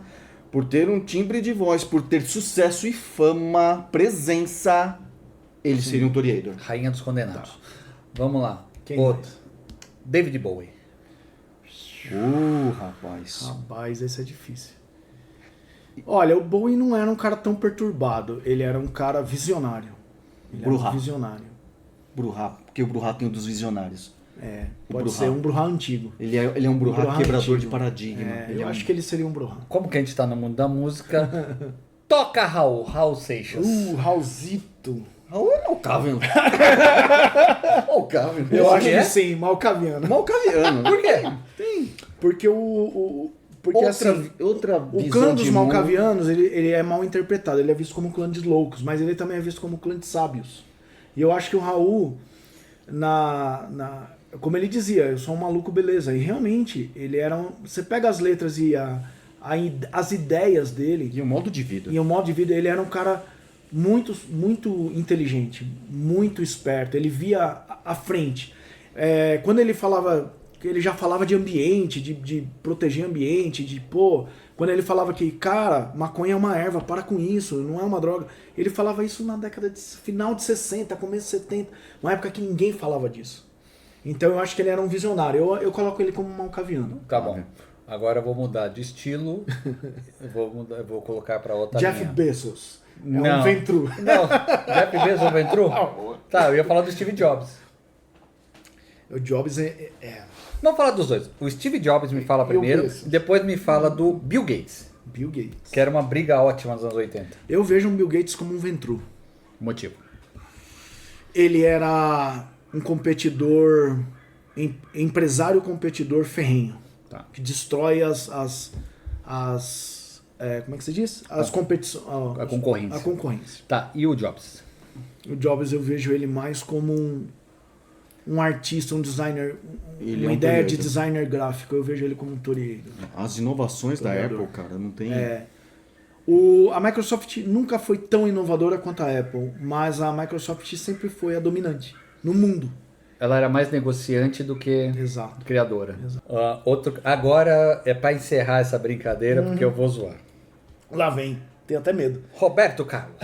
por ter um timbre de voz, por ter sucesso e fama, presença, ele seria um Toreador. Rainha dos Condenados. Vamos lá. Quem Outro. David Bowie. Rapaz. Rapaz, esse é difícil. Olha, o Bowie não era um cara tão perturbado, ele era um cara visionário. Ele era Bruhá. um visionário. Bruhá, porque o Bruhá tem o dos visionários. Pode Bruhá. ser um Bruhá antigo. Ele é um Bruhá Bruhá quebrador antigo. de paradigma. Ele Eu é acho que ele seria um Bruhá. Como que a gente tá no mundo da música? Toca Raul Seixas. Raulzito. Raul é malcaviano. Malcaviano. Eu acho que é? que sim, malcaviano. Malcaviano. Por quê? Porque porque assim, outra o visão clã dos de mundo. malcavianos, ele é mal interpretado, ele é visto como clã de loucos, mas ele também é visto como clã de sábios. E eu acho que o Raul, como ele dizia, eu sou um maluco, beleza. E realmente, ele era você pega as letras e as ideias dele, E o modo de vida. e o modo de vida, ele era um cara muito, muito inteligente, muito esperto, ele via à frente. Quando ele falava, ele já falava de ambiente, de proteger ambiente, quando ele falava que, cara, maconha é uma erva, para com isso, não é uma droga. Ele falava isso na década de final de 60, começo de 70, uma época que ninguém falava disso. Então eu acho que ele era um visionário, eu coloco ele como um malcaviano. Tá bom. Agora eu vou mudar de estilo. Eu vou colocar pra outra Jeff linha. Bezos, Não. um ventru. Não, Jeff Bezos ou Ventru? Tá, eu ia falar do Steve Jobs. O Jobs Vamos falar dos dois. O Steve Jobs me fala Bill primeiro, Gates. depois me fala do Bill Gates, Bill Gates. que era uma briga ótima nos anos 80. Eu vejo um Bill Gates como um ventru. Motivo. Ele era um competidor, empresário competidor ferrenho, Tá. que destrói como é que se diz? As competições. A concorrência. A concorrência. Tá, e o Jobs? O Jobs eu vejo ele mais como um artista, um designer, Ele uma é um ideia de Toreador. designer gráfico. Eu vejo ele como um Toreador. As inovações da Toreador. Apple, cara, não tem... A Microsoft nunca foi tão inovadora quanto a Apple, mas a Microsoft sempre foi a dominante no mundo. Ela era mais negociante do que Exato. criadora. Exato. Agora é pra encerrar essa brincadeira, porque eu vou zoar. Lá vem. Tenho até medo. Roberto Carlos.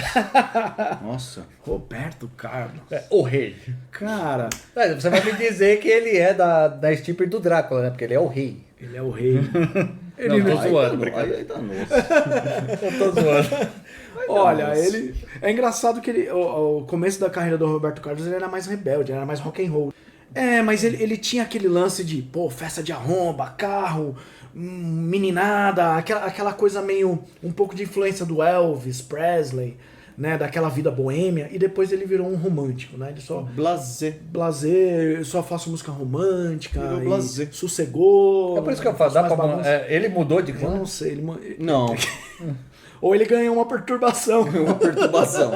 Nossa. Roberto Carlos. O rei. Cara, Você vai me dizer que ele é da estirpe do Drácula, né? Porque ele é o rei. ele é o rei. Não, tô zoando, Aí tá nossa. Eu tô zoando. Olha, Nossa. ele. É engraçado que o começo da carreira do Roberto Carlos ele era mais rebelde, ele era mais rock and roll. Mas ele tinha aquele lance de, festa de arromba, carro, meninada, aquela coisa meio. Um pouco de influência do Elvis Presley, né? Daquela vida boêmia, e depois ele virou um romântico, né? Ele só. Blazer. Eu só faço música romântica, Virou e blasé. sossegou. É por isso que eu falo, dá mais pra, bagunça. ele mudou de Eu clã? não sei, Não, ou ele ganhou uma perturbação. uma perturbação.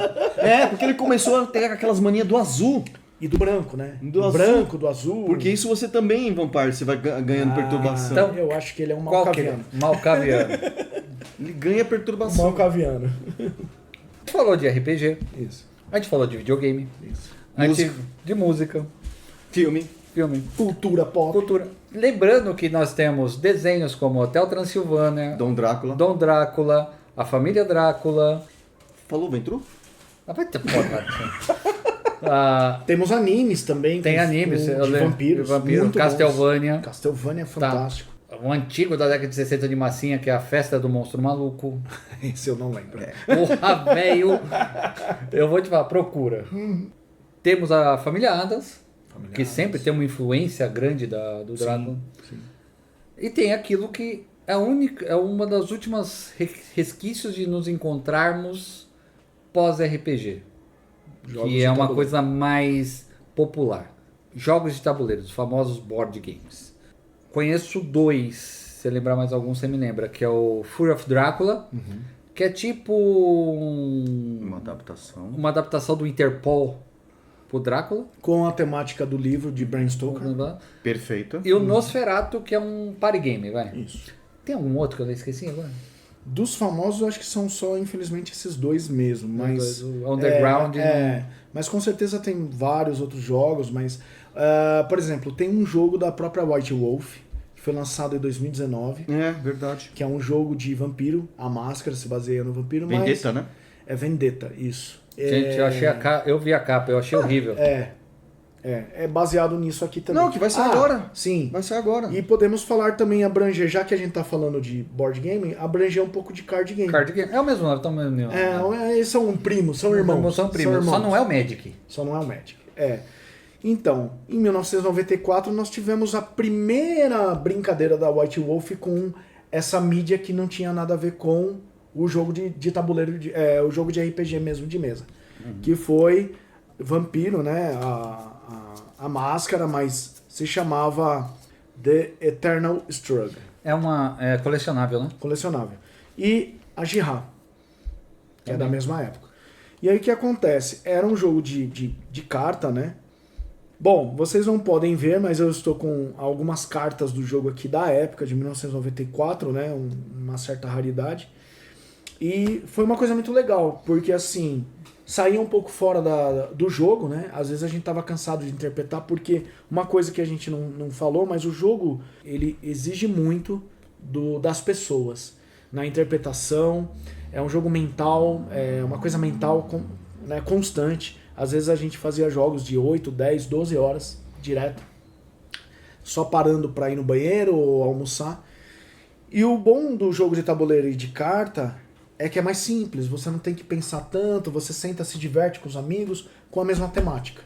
Porque ele começou a ter aquelas manias do azul. E do branco, né? Do do azul. branco, do azul. Porque isso você também, em Vampire, você vai ganhando perturbação. Então, Eu acho que ele é um Qual que é? malcaviano. Malcaviano. Ele ganha perturbação. Malcaviano. A gente falou de RPG, Isso. a gente falou de videogame, Isso. a gente Música. de música, Filme. filme. Cultura pop. Cultura. Lembrando que nós temos desenhos como Hotel Transilvânia, Dom Drácula. Dom Drácula, A Família Drácula. Falou Ventru? Ah, vai ter porra. Ah, Temos animes também. tem animes, de eu lembro. vampiros. Vampiro, muito Castlevania. bons. Castlevania é fantástico. Um antigo da década de 60 de massinha, que é a Festa do Monstro Maluco. Esse eu não lembro. Porra, velho! Eu vou te falar, procura. Temos a Família Adams, que sempre tem uma influência grande do Drácula. Sim. E tem aquilo que é uma das últimas resquícios de nos encontrarmos pós-RPG. Jogos Que de é uma tabuleiro. coisa mais popular. Jogos de tabuleiro, os famosos board games. Conheço dois, se eu lembrar mais algum, você me lembra, que é o Fury of Drácula, que é tipo Uma uma adaptação do Interpol pro Drácula. Com a temática do livro de Bram Stoker. Perfeita. E o Nosferatu, que é um party game, vai. Isso. Tem algum outro que eu esqueci agora? Dos famosos, eu acho que são só, infelizmente, esses dois mesmo. Mas, O Underground. mas com certeza tem vários outros jogos. Mas, por exemplo, tem um jogo da própria White Wolf, que foi lançado em 2019, É, verdade. que é um jogo de vampiro. A máscara se baseia no vampiro, Vendetta, mas... né? É Vendetta, isso. Gente, eu achei eu vi a capa, eu achei horrível. É baseado nisso aqui também. Não, que vai sair agora. Sim. Vai sair agora. E podemos falar também, abranger, já que a gente tá falando de board game, abranger um pouco de card game. Card game. É o mesmo nome, então mesmo. Eles são primos, são irmãos. São primos. Só não é o Magic. Só não é o Magic. Então, em 1994, nós tivemos a primeira brincadeira da White Wolf com essa mídia que não tinha nada a ver com o jogo de tabuleiro, o jogo de RPG mesmo, de mesa. Que foi Vampiro, né? A máscara, mas se chamava The Eternal Struggle. É colecionável, né? Colecionável. E a Jihad, que é da mesma época. E aí o que acontece? Era um jogo de carta, né? Bom, vocês não podem ver, mas eu estou com algumas cartas do jogo aqui da época, de 1994, né? Uma certa raridade. E foi uma coisa muito legal, porque assim, saía um pouco fora do jogo, né? Às vezes a gente tava cansado de interpretar, porque uma coisa que a gente não falou, mas o jogo, ele exige muito das pessoas na interpretação. É um jogo mental, é uma coisa mental né, constante. Às vezes a gente fazia jogos de 8, 10, 12 horas direto, só parando para ir no banheiro ou almoçar. E o bom do jogo de tabuleiro e de carta é que é mais simples, você não tem que pensar tanto, você senta, se diverte com os amigos com a mesma temática.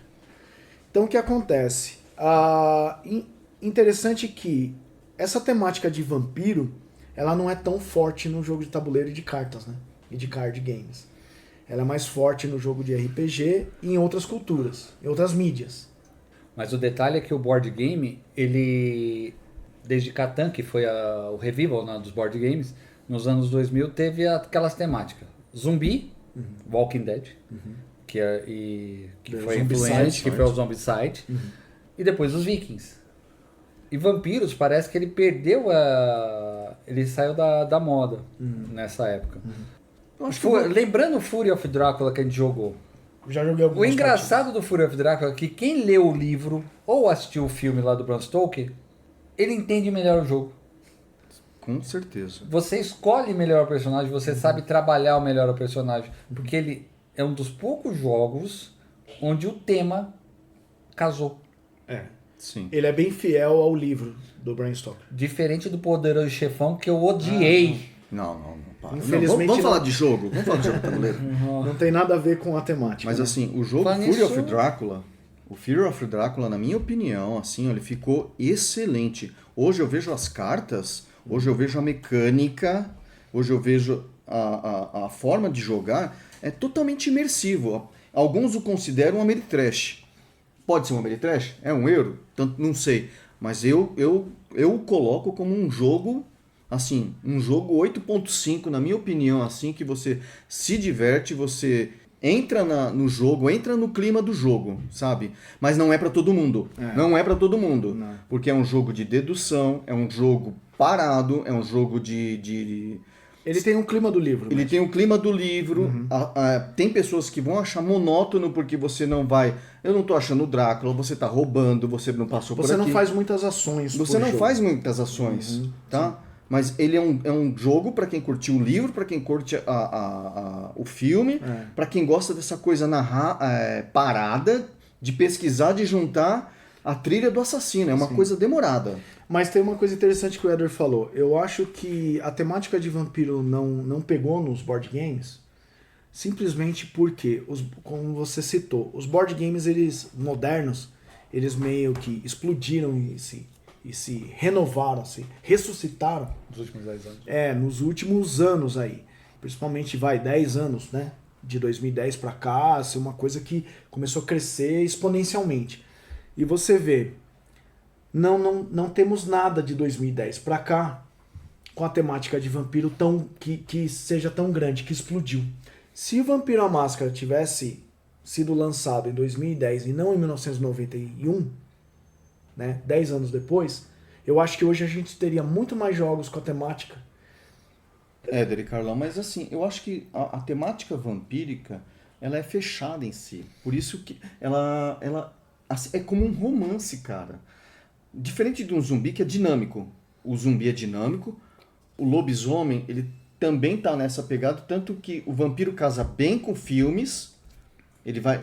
Então o que acontece? Interessante que essa temática de vampiro, ela não é tão forte no jogo de tabuleiro e de cartas, né? E de card games. Ela é mais forte no jogo de RPG e em outras culturas, em outras mídias. Mas o detalhe é que o board game, ele, desde Catan, que foi o revival, né, dos board games, nos anos 2000 teve aquelas temáticas. Zumbi, Walking Dead, que foi influente, que foi o Zombicide, e depois os Vikings. E Vampiros, parece que ele perdeu ele saiu da moda nessa época. Lembrando o Fury of Drácula que a gente jogou. Já joguei algumas O engraçado do Fury of Drácula é que quem leu o livro ou assistiu o filme lá do Bram Stoker, ele entende melhor o jogo. Com certeza. Você escolhe melhor o personagem, você sabe trabalhar melhor o personagem. Porque ele é um dos poucos jogos onde o tema casou. Sim. Ele é bem fiel ao livro do Bram Stoker. Diferente do Poderoso Chefão, que eu odiei. Não. Para. Infelizmente, Vamos falar não. de jogo. Vamos falar de jogo de tabuleiro. Não tem nada a ver com a temática. Mas né? assim, o jogo Fala Fury nisso- of Drácula, o Fury of Drácula, na minha opinião, assim, ele ficou excelente. Hoje eu vejo as cartas, hoje eu vejo a mecânica, hoje eu vejo a forma de jogar, é totalmente imersivo. Alguns o consideram um Ameritrash. Pode ser um Ameritrash? É um euro? Tanto, não sei. Mas eu o coloco como um jogo, assim, um jogo 8.5, na minha opinião, assim, que você se diverte, você entra no jogo, entra no clima do jogo, sabe? Mas não é pra todo mundo. Não é pra todo mundo. Não. Porque é um jogo de dedução, é um jogo parado, é um jogo Ele tem um clima do livro. Ele tem o clima do livro. Tem pessoas que vão achar monótono porque você não vai... Eu não tô achando o Drácula, você tá roubando, você não passou por aqui. Você não faz muitas ações. Você não faz muitas ações, tá? Sim. Mas ele é um jogo para quem curtiu o livro, para quem curte o filme, para quem gosta dessa coisa parada, de pesquisar, de juntar a trilha do assassino. É uma coisa demorada. Mas tem uma coisa interessante que o Eder falou. Eu acho que a temática de vampiro não pegou nos board games simplesmente porque, como você citou, os board games eles modernos, eles meio que explodiram e se renovaram, se ressuscitaram. Nos últimos 10 anos. Nos últimos anos aí. Principalmente, 10 anos, né? De 2010 pra cá, assim, uma coisa que começou a crescer exponencialmente. E você vê, não temos nada de 2010 pra cá com a temática de vampiro que seja tão grande, que explodiu. Se o Vampiro à Máscara tivesse sido lançado em 2010 e não em 1991, né, 10 anos depois, eu acho que hoje a gente teria muito mais jogos com a temática. Éder e Carlão, mas assim, eu acho que a temática vampírica, ela é fechada em si. Por isso que ela assim, é como um romance, cara. Diferente de um zumbi que é dinâmico. O zumbi é dinâmico, o lobisomem, ele também tá nessa pegada, tanto que o vampiro casa bem com filmes. Ele vai.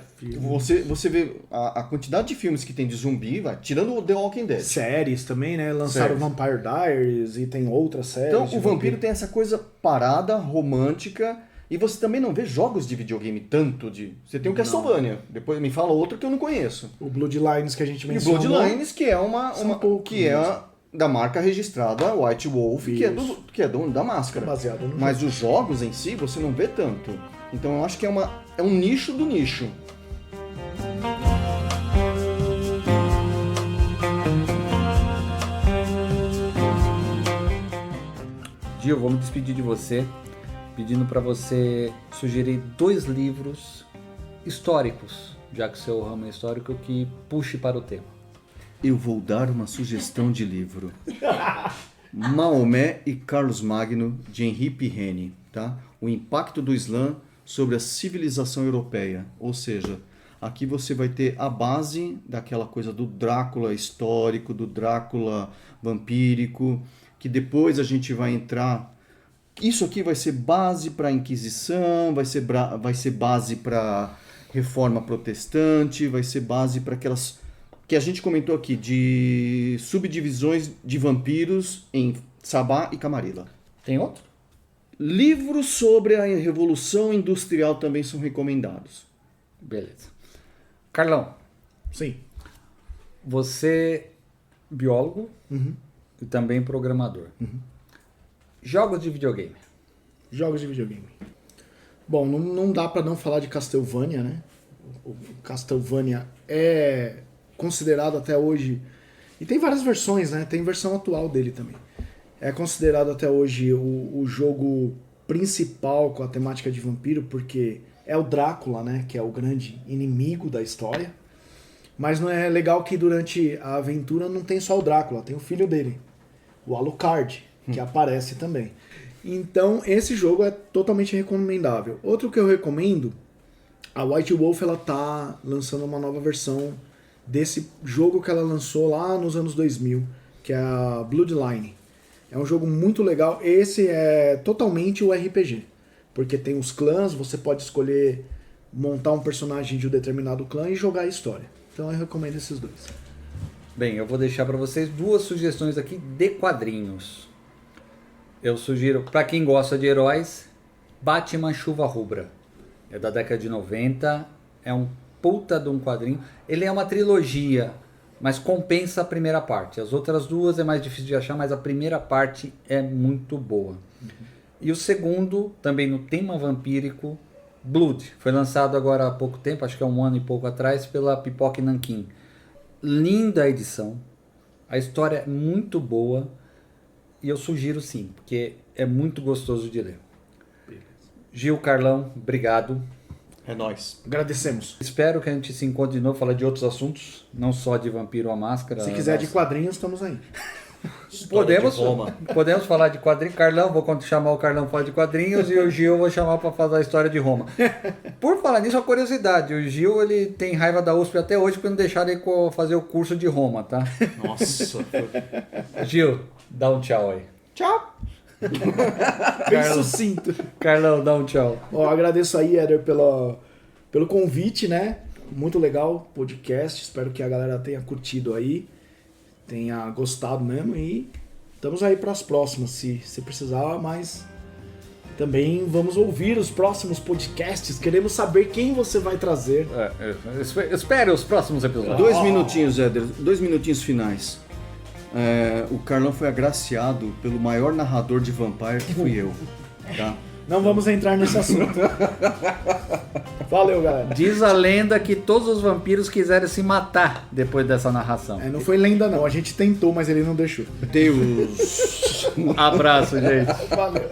Você vê a quantidade de filmes que tem de zumbi, tirando o The Walking Dead. Séries também, né? Lançaram Vampire Diaries e tem outras séries. Então, o vampiro tem essa coisa parada, romântica. E você também não vê jogos de videogame tanto de... Você tem o Castlevania. Depois me fala outro que eu não conheço. O Bloodlines que a gente mencionou. E o Bloodlines, que é que é da marca registrada White Wolf, que é dono da máscara. Baseado no Mas os jogos em si, você não vê tanto. Então eu acho que é um nicho do nicho. Gil, vou me despedir de você, pedindo para você sugerir 2 livros históricos, já que o seu ramo é histórico, que puxe para o tema. Eu vou dar uma sugestão de livro. Maomé e Carlos Magno, de Henri Pirenne, tá? O impacto do Islã sobre a civilização europeia. Ou seja, aqui você vai ter a base daquela coisa do Drácula histórico, do Drácula vampírico, que depois a gente vai entrar... Isso aqui vai ser base para a Inquisição, vai ser base para Reforma Protestante, vai ser base para aquelas... que a gente comentou aqui, de subdivisões de vampiros em Sabá e Camarilla. Tem outro? Livros sobre a Revolução Industrial também são recomendados. Beleza. Carlão. Sim. Você, biólogo e também programador. Jogos de videogame. Jogos de videogame. Bom, não dá pra não falar de Castlevania, né? O Castlevania é considerado até hoje... E tem várias versões, né? Tem versão atual dele também. É considerado até hoje o jogo principal com a temática de vampiro, porque é o Drácula, né? Que é o grande inimigo da história. Mas não é legal que durante a aventura não tem só o Drácula, tem o filho dele, o Alucard, que aparece também. Então, esse jogo é totalmente recomendável. Outro que eu recomendo, a White Wolf, ela tá lançando uma nova versão desse jogo que ela lançou lá nos anos 2000, que é a Bloodline. É um jogo muito legal. Esse é totalmente o RPG, porque tem os clãs, você pode escolher montar um personagem de um determinado clã e jogar a história. Então eu recomendo esses 2. Bem, eu vou deixar para vocês 2 sugestões aqui de quadrinhos. Eu sugiro, para quem gosta de heróis, Batman Chuva Rubra. É da década de 90, é um puta de um quadrinho. Ele é uma trilogia, mas compensa a primeira parte. As outras 2 é mais difícil de achar, mas a primeira parte é muito boa. E o segundo, também no tema vampírico, Blood. Foi lançado agora há pouco tempo, acho que é 1 ano e pouco atrás, pela Pipoca Nanquim. Linda a edição, a história é muito boa e eu sugiro sim, porque é muito gostoso de ler. Beleza. Gil, Carlão, obrigado. É nóis. Agradecemos. Espero que a gente se encontre de novo, falar de outros assuntos, não só de Vampiro à Máscara. Se quiser de quadrinhos, estamos aí. Podemos falar de quadrinhos. Carlão, vou chamar o Carlão para falar de quadrinhos e o Gil eu vou chamar para falar a história de Roma. Por falar nisso, uma curiosidade. O Gil, ele tem raiva da USP até hoje porque não deixaram ele fazer o curso de Roma, tá? Nossa. Gil, dá um tchau aí. Tchau! Bem sucinto. Carlão, dá um tchau. Ó, agradeço aí, Éder, pelo convite, né? Muito legal o podcast. Espero que a galera tenha curtido aí. Tenha gostado mesmo. E estamos aí para as próximas, se precisar. Mas também vamos ouvir os próximos podcasts. Queremos saber quem você vai trazer. Espere os próximos episódios. 2 minutinhos, Éder. 2 minutinhos finais. O Carlão foi agraciado pelo maior narrador de Vampire, que fui eu. Tá? Não vamos entrar nesse assunto. Valeu, galera. Diz a lenda que todos os vampiros quiseram se matar depois dessa narração. Não foi lenda não, a gente tentou, mas ele não deixou. Deus. Abraço, gente. Valeu.